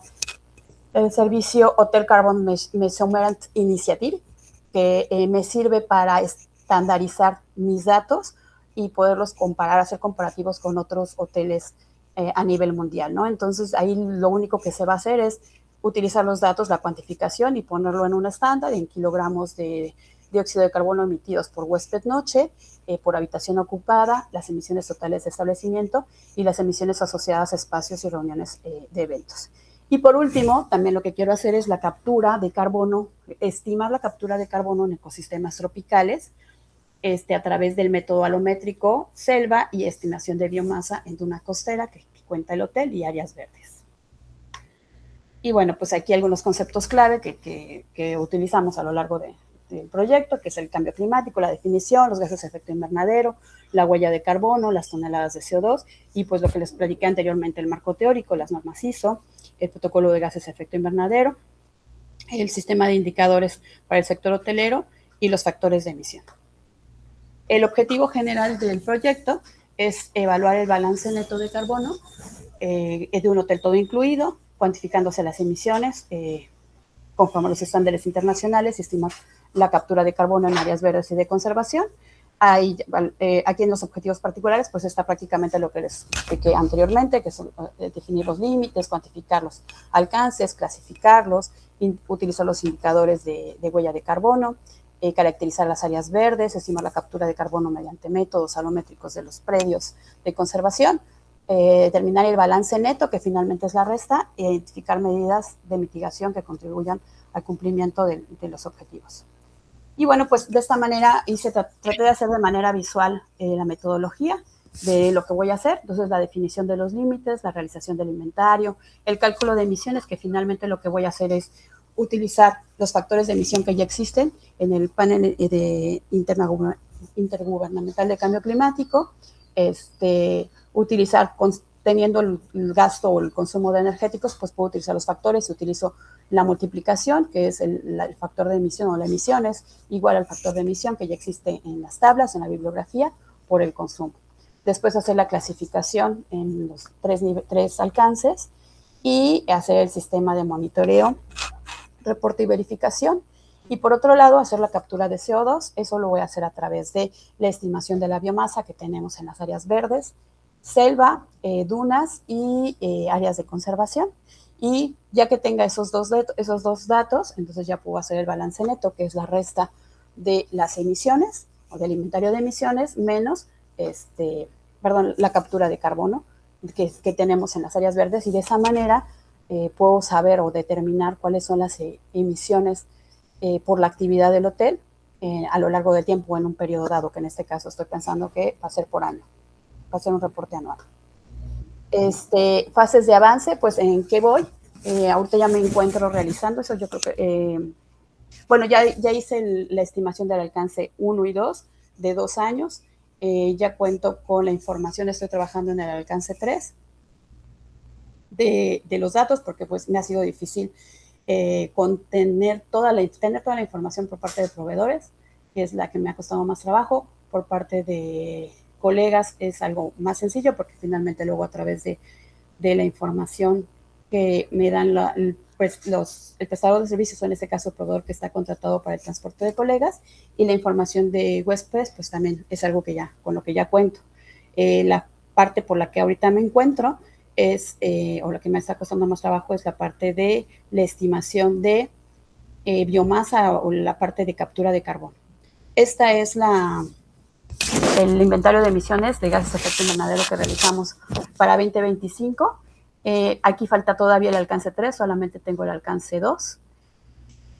el servicio Hotel Carbon Measurement Initiative, que me sirve para estandarizar mis datos y poderlos comparar, hacer comparativos con otros hoteles a nivel mundial, ¿no? Entonces, ahí lo único que se va a hacer es utilizar los datos, la cuantificación y ponerlo en un estándar en kilogramos de dióxido de carbono emitidos por huésped noche, por habitación ocupada, las emisiones totales de establecimiento y las emisiones asociadas a espacios y reuniones de eventos. Y por último, también lo que quiero hacer es la captura de carbono, estimar la captura de carbono en ecosistemas tropicales, a través del método alométrico, selva y estimación de biomasa en duna costera que cuenta el hotel y áreas verdes. Y bueno, pues aquí algunos conceptos clave que utilizamos a lo largo del proyecto, que es el cambio climático, la definición, los gases de efecto invernadero, la huella de carbono, las toneladas de CO2 y pues lo que les platiqué anteriormente, el marco teórico, las normas ISO, el protocolo de gases de efecto invernadero, el sistema de indicadores para el sector hotelero y los factores de emisión. El objetivo general del proyecto es evaluar el balance neto de carbono de un hotel todo incluido, cuantificándose las emisiones conforme a los estándares internacionales y estimar la captura de carbono en áreas verdes y de conservación. Aquí en los objetivos particulares, pues está prácticamente lo que les expliqué anteriormente, que son definir los límites, cuantificar los alcances, clasificarlos, utilizar los indicadores de huella de carbono, caracterizar las áreas verdes, estimar la captura de carbono mediante métodos alométricos de los predios de conservación, determinar el balance neto, que finalmente es la resta, e identificar medidas de mitigación que contribuyan al cumplimiento de los objetivos. Y bueno, pues de esta manera traté de hacer de manera visual la metodología de lo que voy a hacer. Entonces, la definición de los límites, la realización del inventario, el cálculo de emisiones, que finalmente lo que voy a hacer es utilizar los factores de emisión que ya existen en el panel intergubernamental de cambio climático, utilizar, teniendo el gasto o el consumo de energéticos, pues puedo utilizar los factores y utilizo la multiplicación, que es el factor de emisión o la emisión es igual al factor de emisión que ya existe en las tablas, en la bibliografía, por el consumo. Después hacer la clasificación en los tres alcances y hacer el sistema de monitoreo, reporte y verificación. Y por otro lado, hacer la captura de CO2. Eso lo voy a hacer a través de la estimación de la biomasa que tenemos en las áreas verdes, selva, dunas y áreas de conservación. Y ya que tenga esos dos datos, entonces ya puedo hacer el balance neto, que es la resta de las emisiones o del inventario de emisiones menos la captura de carbono que tenemos en las áreas verdes, y de esa manera puedo saber o determinar cuáles son las emisiones por la actividad del hotel a lo largo del tiempo en un periodo dado, que en este caso estoy pensando que va a ser por año, va a ser un reporte anual. Fases de avance, pues ¿en qué voy? Ahorita ya me encuentro realizando eso. Yo creo que, bueno, ya hice la estimación del alcance 1 y 2 de 2 años. Ya cuento con la información, estoy trabajando en el alcance 3 de los datos, porque pues me ha sido difícil tener toda la información por parte de proveedores, que es la que me ha costado más trabajo, por parte de colegas es algo más sencillo porque finalmente luego a través de la información que me dan pues el prestador de servicios, o en este caso el proveedor que está contratado para el transporte de colegas, y la información de huéspedes, pues también es algo que con lo que ya cuento. La parte por la que ahorita me encuentro es, o la que me está costando más trabajo, es la parte de la estimación de biomasa o la parte de captura de carbono. Esta es el inventario de emisiones de gases de efecto invernadero que realizamos para 2025. Aquí falta todavía el alcance 3, solamente tengo el alcance 2.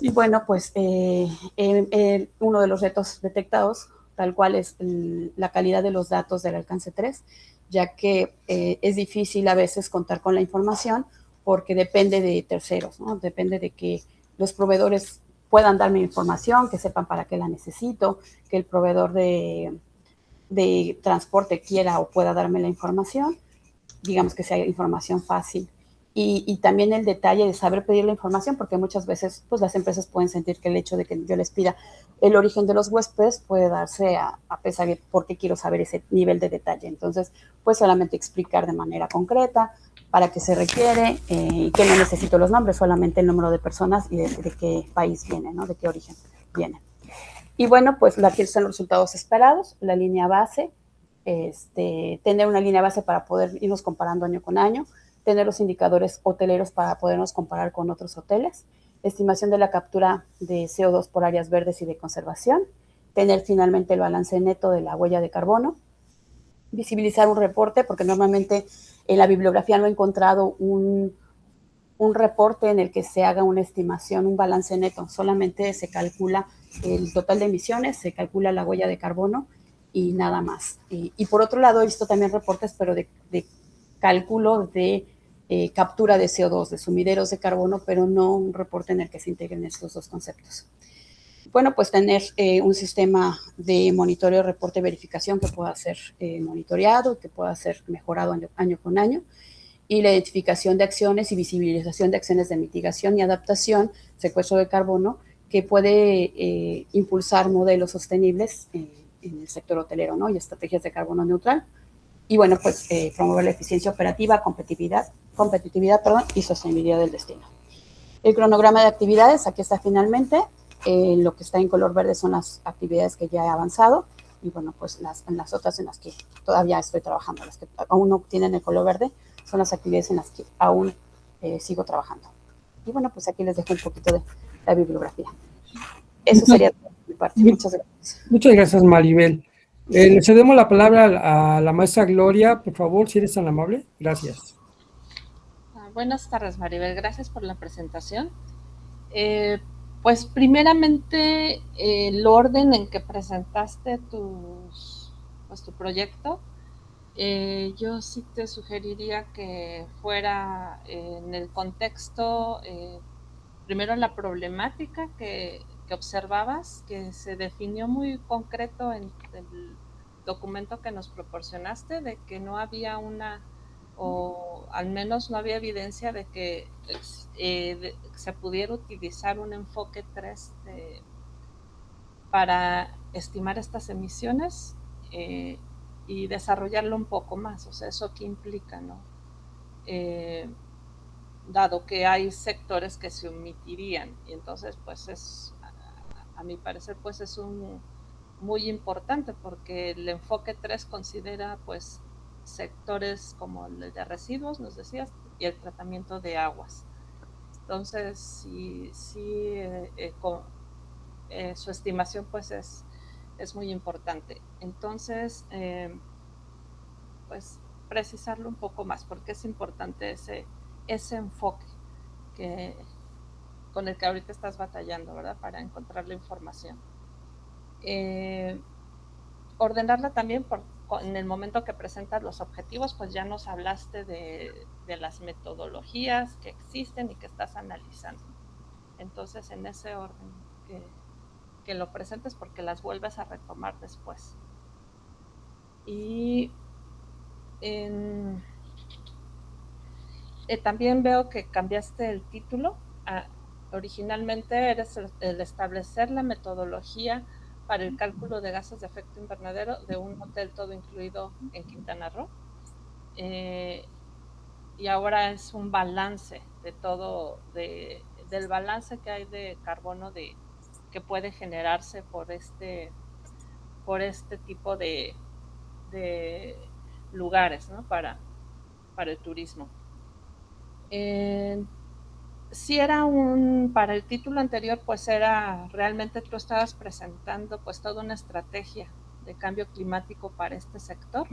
Y bueno, pues uno de los retos detectados, tal cual, es la calidad de los datos del alcance 3, ya que es difícil a veces contar con la información porque depende de terceros, ¿no? Depende de que los proveedores puedan darme información, que sepan para qué la necesito, que el proveedor de transporte quiera o pueda darme la información, digamos que sea información fácil. Y también el detalle de saber pedir la información, porque muchas veces pues las empresas pueden sentir que el hecho de que yo les pida el origen de los huéspedes puede darse a pesar de por qué quiero saber ese nivel de detalle. Entonces, pues solamente explicar de manera concreta para qué se requiere, y que no necesito los nombres, solamente el número de personas y de qué país viene, ¿no? De qué origen viene. Y bueno, pues aquí están los resultados esperados, la línea base, tener una línea base para poder irnos comparando año con año, tener los indicadores hoteleros para podernos comparar con otros hoteles, estimación de la captura de CO2 por áreas verdes y de conservación, tener finalmente el balance neto de la huella de carbono, visibilizar un reporte, porque normalmente en la bibliografía no he encontrado un reporte en el que se haga una estimación, un balance neto, solamente se calcula el total de emisiones, se calcula la huella de carbono y nada más. Y por otro lado, he visto también reportes, pero de cálculo de captura de CO2, de sumideros de carbono, pero no un reporte en el que se integren estos dos conceptos. Bueno, pues tener un sistema de monitoreo, reporte y verificación que pueda ser monitoreado, que pueda ser mejorado año con año, y la identificación de acciones y visibilización de acciones de mitigación y adaptación, secuestro de carbono, que puede impulsar modelos sostenibles en el sector hotelero, ¿no? Y estrategias de carbono neutral. Y bueno, pues promover la eficiencia operativa, competitividad, y sostenibilidad del destino. El cronograma de actividades, aquí está finalmente. Lo que está en color verde son las actividades que ya he avanzado, y bueno, pues las otras en las que todavía estoy trabajando, las que aún no tienen el color verde, son las actividades en las que aún sigo trabajando. Y bueno, pues aquí les dejo un poquito de la bibliografía. Eso sería todo de mi parte. Muchas gracias. Muchas gracias, Maribel. Le cedemos la palabra a la maestra Gloria, por favor, si eres tan amable. Gracias. Buenas tardes, Maribel. Gracias por la presentación. Pues primeramente, el orden en que presentaste tu proyecto, yo sí te sugeriría que fuera en el contexto, primero la problemática que observabas, que se definió muy concreto en el documento que nos proporcionaste, de que no había o al menos no había evidencia de que se pudiera utilizar un enfoque 3 para estimar estas emisiones, y desarrollarlo un poco más. O sea, ¿eso qué implica, no? Dado que hay sectores que se omitirían, y entonces pues a mi parecer pues es muy importante, porque el enfoque 3 considera pues sectores como el de residuos, nos decías, y el tratamiento de aguas. Entonces su estimación pues es muy importante. Entonces pues precisarlo un poco más, porque es importante ese enfoque con el que ahorita estás batallando, ¿verdad? Para encontrar la información. Ordenarla también en el momento que presentas los objetivos, pues ya nos hablaste de las metodologías que existen y que estás analizando. Entonces, en ese orden que lo presentes, porque las vuelves a retomar después. Y también veo que cambiaste el título. Originalmente eres el establecer la metodología para el cálculo de gases de efecto invernadero de un hotel todo incluido en Quintana Roo. Y ahora es un balance de todo, del balance que hay de carbono que puede generarse por este tipo de lugares, ¿no? para el turismo. Si era para el título anterior, pues era realmente tú estabas presentando pues toda una estrategia de cambio climático para este sector,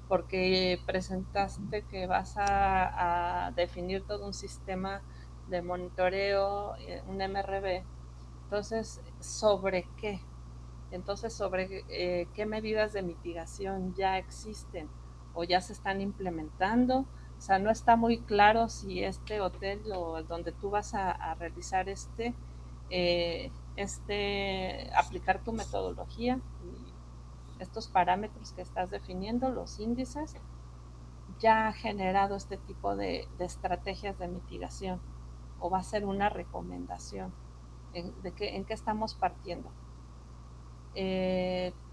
porque presentaste que vas a definir todo un sistema de monitoreo, un MRV. Entonces, ¿sobre qué? Entonces, ¿sobre qué medidas de mitigación ya existen o ya se están implementando? O sea, no está muy claro si este hotel o donde tú vas a realizar aplicar tu metodología y estos parámetros que estás definiendo, los índices, ya ha generado este tipo de estrategias de mitigación o va a ser una recomendación. ¿En qué estamos partiendo?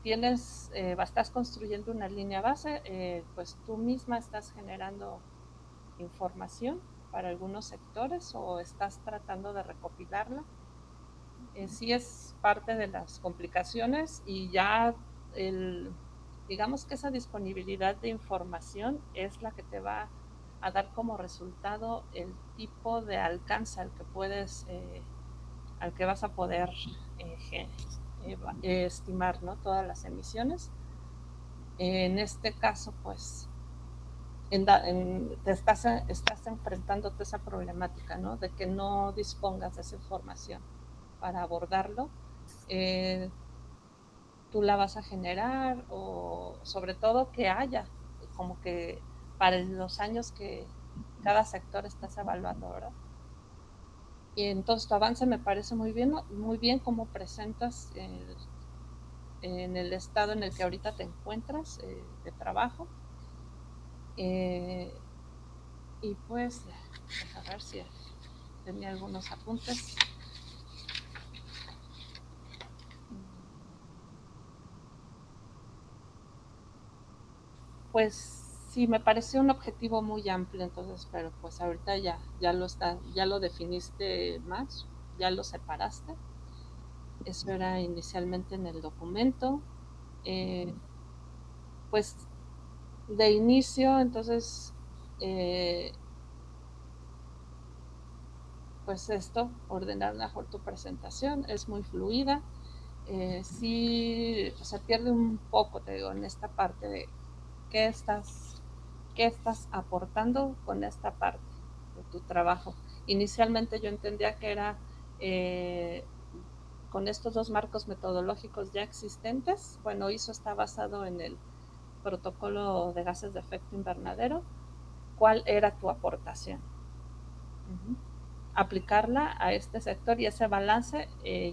Estás construyendo una línea base, pues tú misma estás generando información para algunos sectores o estás tratando de recopilarla. Sí es parte de las complicaciones y ya digamos que esa disponibilidad de información es la que te va a dar como resultado el tipo de alcance al que vas a poder estimar, ¿no? Todas las emisiones. En este caso, pues, te estás enfrentándote a esa problemática, ¿no? De que no dispongas de esa información para abordarlo. Tú la vas a generar o sobre todo que haya como que para los años que cada sector estás evaluando, ¿verdad? Y entonces tu avance me parece muy bien cómo presentas en el estado en el que ahorita te encuentras de trabajo. Y pues, a ver si tenía algunos apuntes. Pues sí, me pareció un objetivo muy amplio, entonces, pero pues ahorita ya lo definiste más, ya lo separaste. Eso era inicialmente en el documento. Pues de inicio, entonces, pues ordenar mejor tu presentación, es muy fluida. Sí, se pierde un poco, te digo, en esta parte de qué estás aportando con esta parte de tu trabajo. Inicialmente yo entendía que era con estos dos marcos metodológicos ya existentes. Bueno, ISO está basado en el protocolo de gases de efecto invernadero. ¿Cuál era tu aportación? Aplicarla a este sector y ese balance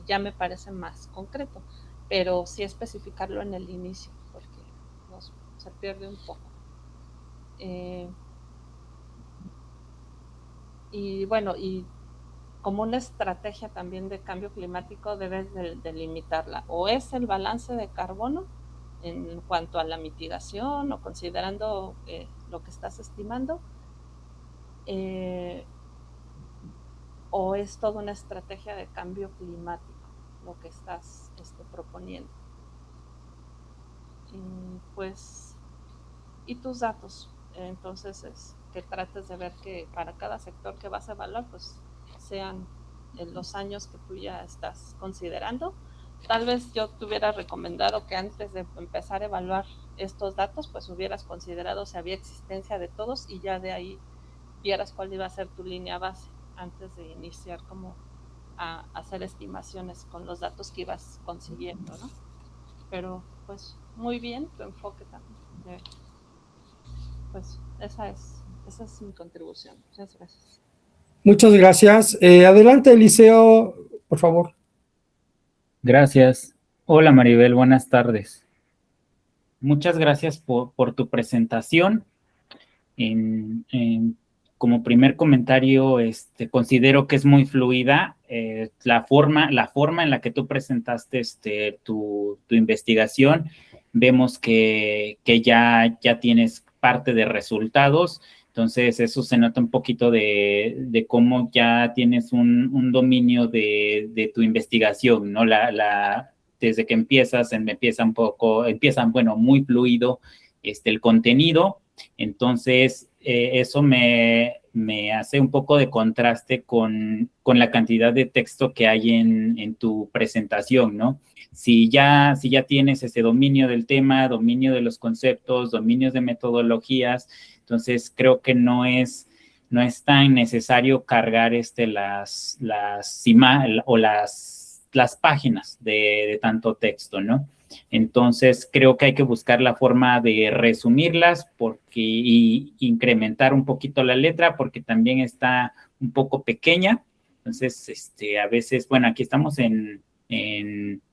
ya me parece más concreto, pero sí especificarlo en el inicio, porque se pierde un poco. Y bueno, y como una estrategia también de cambio climático debes de limitarla, o es el balance de carbono en cuanto a la mitigación o considerando lo que estás estimando, o es toda una estrategia de cambio climático lo que estás proponiendo. Pues, y tus datos, entonces que trates de ver que para cada sector que vas a evaluar, pues sean en los años que tú ya estás considerando. Tal vez yo te hubiera recomendado que antes de empezar a evaluar estos datos, pues hubieras considerado si había existencia de todos y ya de ahí vieras cuál iba a ser tu línea base antes de iniciar como a hacer estimaciones con los datos que ibas consiguiendo, ¿no? Pero pues muy bien tu enfoque también. Pues esa es mi contribución. Muchas gracias. Muchas gracias. Adelante, Eliseo, por favor. Gracias. Hola, Maribel, buenas tardes. Muchas gracias por tu presentación. como primer comentario, considero que es muy fluida. La forma en la que tú presentaste tu investigación, vemos que ya tienes parte de resultados. Entonces, eso se nota un poquito de cómo ya tienes un dominio de tu investigación, ¿no? Desde que empieza, bueno, muy fluido el contenido. Entonces, eso me hace un poco de contraste con la cantidad de texto que hay en tu presentación, ¿no? Si ya tienes ese dominio del tema, dominio de los conceptos, dominios de metodologías, entonces creo que no es tan necesario cargar las páginas de tanto texto, ¿no? Entonces, creo que hay que buscar la forma de resumirlas y incrementar un poquito la letra, porque también está un poco pequeña. Entonces, a veces, bueno, aquí estamos en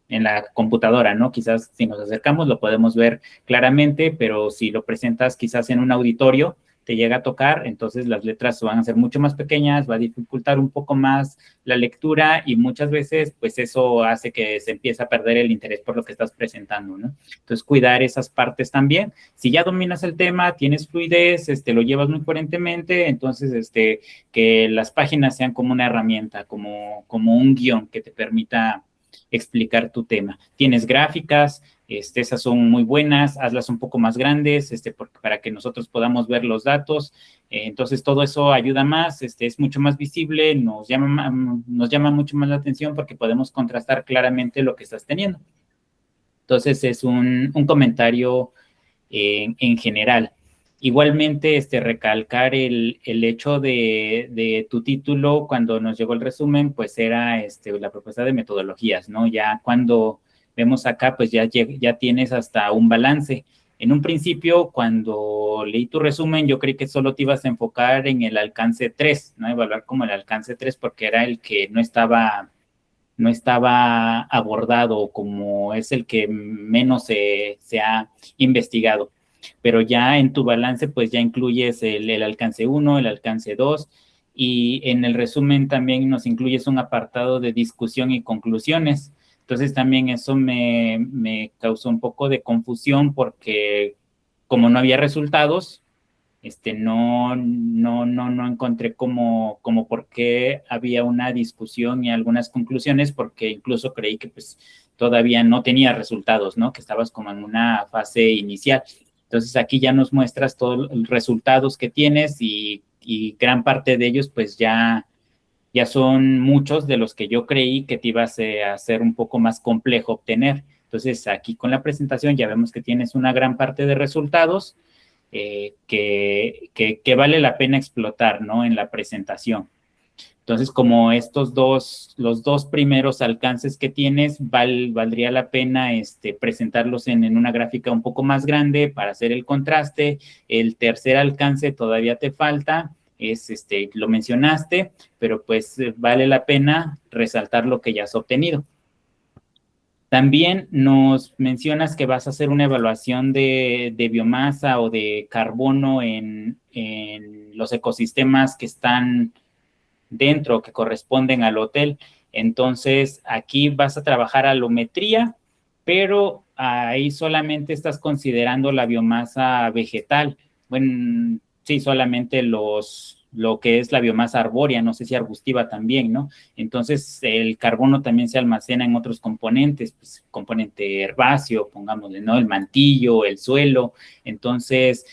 la computadora, ¿no? Quizás si nos acercamos lo podemos ver claramente, pero si lo presentas quizás en un auditorio, te llega a tocar, entonces las letras van a ser mucho más pequeñas, va a dificultar un poco más la lectura y muchas veces, pues eso hace que se empiece a perder el interés por lo que estás presentando, ¿no? Entonces, cuidar esas partes también. Si ya dominas el tema, tienes fluidez, lo llevas muy coherentemente, entonces, que las páginas sean como una herramienta, como un guión que te permita explicar tu tema. Tienes gráficas, esas son muy buenas, hazlas un poco más grandes, para que nosotros podamos ver los datos. Entonces, todo eso ayuda más, es mucho más visible, nos llama mucho más la atención porque podemos contrastar claramente lo que estás teniendo. Entonces, es un comentario en general. Igualmente, recalcar el hecho de tu título, cuando nos llegó el resumen, pues era la propuesta de metodologías, ¿no? Ya cuando vemos acá, pues ya tienes hasta un balance. En un principio, cuando leí tu resumen, yo creí que solo te ibas a enfocar en el alcance 3, ¿no? Evaluar como el alcance 3 porque era el que no estaba abordado, como es el que menos se ha investigado. Pero ya en tu balance, pues ya incluyes el alcance 1, el alcance 2, y en el resumen también nos incluyes un apartado de discusión y conclusiones. Entonces también eso me causó un poco de confusión porque como no había resultados, no encontré como por qué había una discusión y algunas conclusiones, porque incluso creí que pues todavía no tenía resultados, ¿no? Que estabas como en una fase inicial. Entonces, aquí ya nos muestras todos los resultados que tienes y gran parte de ellos, pues ya son muchos de los que yo creí que te ibas a hacer un poco más complejo obtener. Entonces, aquí con la presentación ya vemos que tienes una gran parte de resultados que vale la pena explotar, ¿no? En la presentación. Entonces, como los dos primeros alcances que tienes, valdría la pena presentarlos en una gráfica un poco más grande para hacer el contraste. El tercer alcance todavía te falta, lo mencionaste, pero pues vale la pena resaltar lo que ya has obtenido. También nos mencionas que vas a hacer una evaluación de biomasa o de carbono en los ecosistemas que están dentro, que corresponden al hotel. Entonces, aquí vas a trabajar alometría, pero ahí solamente estás considerando la biomasa vegetal. Bueno, sí, solamente lo que es la biomasa arbórea, no sé si arbustiva también, ¿no? Entonces, el carbono también se almacena en otros componentes, pues, componente herbáceo, pongámosle, ¿no? El mantillo, el suelo. Entonces,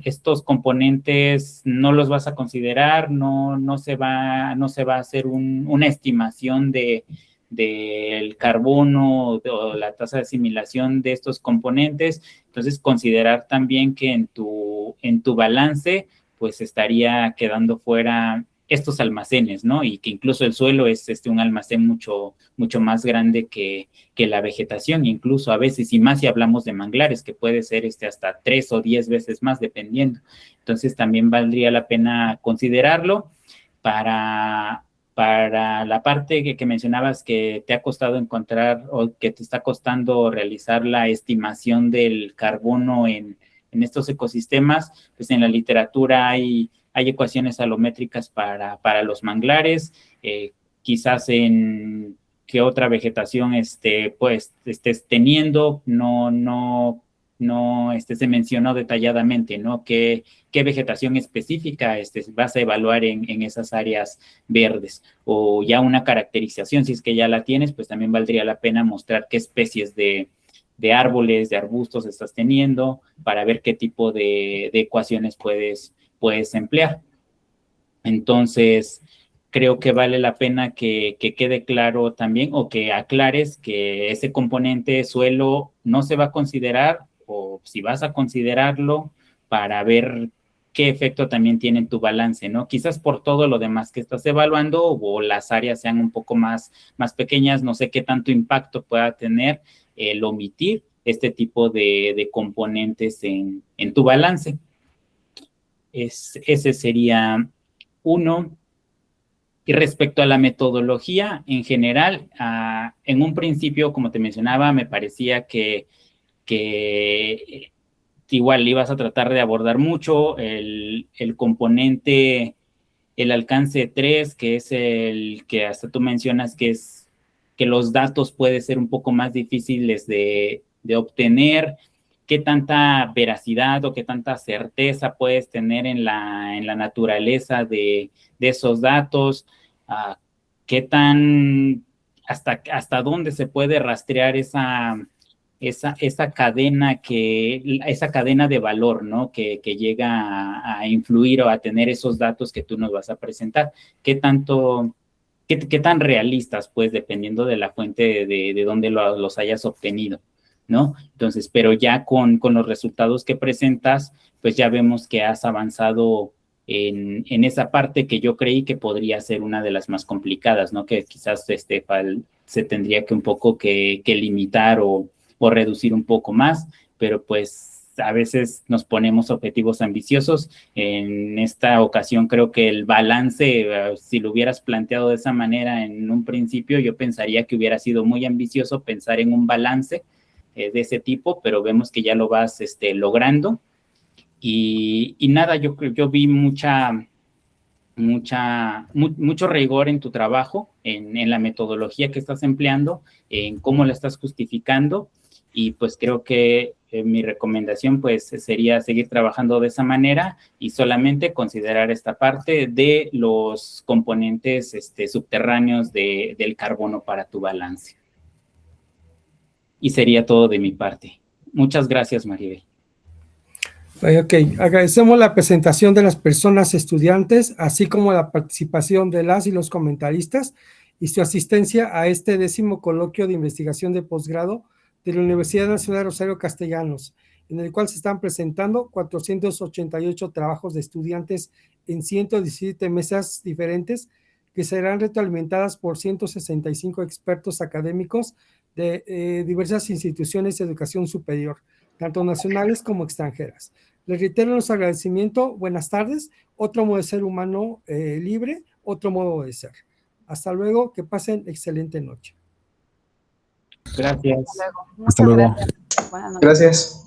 estos componentes no los vas a considerar, no se va a hacer una estimación del carbono o la tasa de asimilación de estos componentes. Entonces, considerar también que en tu balance pues estaría quedando fuera estos almacenes, ¿no? Y que incluso el suelo es un almacén mucho más grande que la vegetación, incluso a veces, y más si hablamos de manglares, que puede ser hasta 3 o 10 veces más, dependiendo. Entonces, también valdría la pena considerarlo para la parte que mencionabas que te ha costado encontrar o que te está costando realizar la estimación del carbono en estos ecosistemas, pues en la literatura hay hay ecuaciones alométricas para los manglares, quizás en qué otra vegetación pues estés teniendo, no se mencionó detalladamente, ¿no? ¿Qué vegetación específica vas a evaluar en esas áreas verdes? O ya una caracterización, si es que ya la tienes, pues también valdría la pena mostrar qué especies de árboles, de arbustos estás teniendo, para ver qué tipo de ecuaciones puedes emplear. Entonces, creo que vale la pena que quede claro también, o que aclares que ese componente suelo no se va a considerar, o si vas a considerarlo, para ver qué efecto también tiene en tu balance, ¿no? Quizás por todo lo demás que estás evaluando, o las áreas sean un poco más pequeñas, no sé qué tanto impacto pueda tener el omitir este tipo de componentes en tu balance. Ese sería uno. Y respecto a la metodología en general, en un principio, como te mencionaba, me parecía que igual ibas a tratar de abordar mucho el componente, el alcance 3, que es el que hasta tú mencionas que es que los datos pueden ser un poco más difíciles de obtener. ¿Qué tanta veracidad o qué tanta certeza puedes tener en la naturaleza de esos datos? ¿Qué tan, hasta dónde se puede rastrear esa cadena de valor, ¿no? Que llega a influir o a tener esos datos que tú nos vas a presentar? ¿Qué tan realistas, pues, dependiendo de la fuente de dónde los hayas obtenido, ¿no? Entonces, pero ya con los resultados que presentas, pues ya vemos que has avanzado en esa parte que yo creí que podría ser una de las más complicadas, ¿no? Que quizás se tendría que un poco que limitar o reducir un poco más, pero pues a veces nos ponemos objetivos ambiciosos. En esta ocasión creo que el balance, si lo hubieras planteado de esa manera en un principio, yo pensaría que hubiera sido muy ambicioso pensar en un balance de ese tipo, pero vemos que ya lo vas logrando. Y nada, yo vi mucho rigor en tu trabajo, en la metodología que estás empleando, en cómo la estás justificando, y pues creo que mi recomendación pues sería seguir trabajando de esa manera y solamente considerar esta parte de los componentes subterráneos del carbono para tu balance. Y sería todo de mi parte. Muchas gracias, Maribel. Ok, agradecemos la presentación de las personas estudiantes, así como la participación de las y los comentaristas y su asistencia a este 10º coloquio de investigación de posgrado de la Universidad Nacional Rosario Castellanos, en el cual se están presentando 488 trabajos de estudiantes en 117 mesas diferentes que serán retroalimentadas por 165 expertos académicos de diversas instituciones de educación superior, tanto nacionales como extranjeras. Les reitero nuestro agradecimiento. Buenas tardes. Otro modo de ser humano libre, otro modo de ser. Hasta luego. Que pasen excelente noche. Gracias. Hasta luego. Buenas noches. Gracias.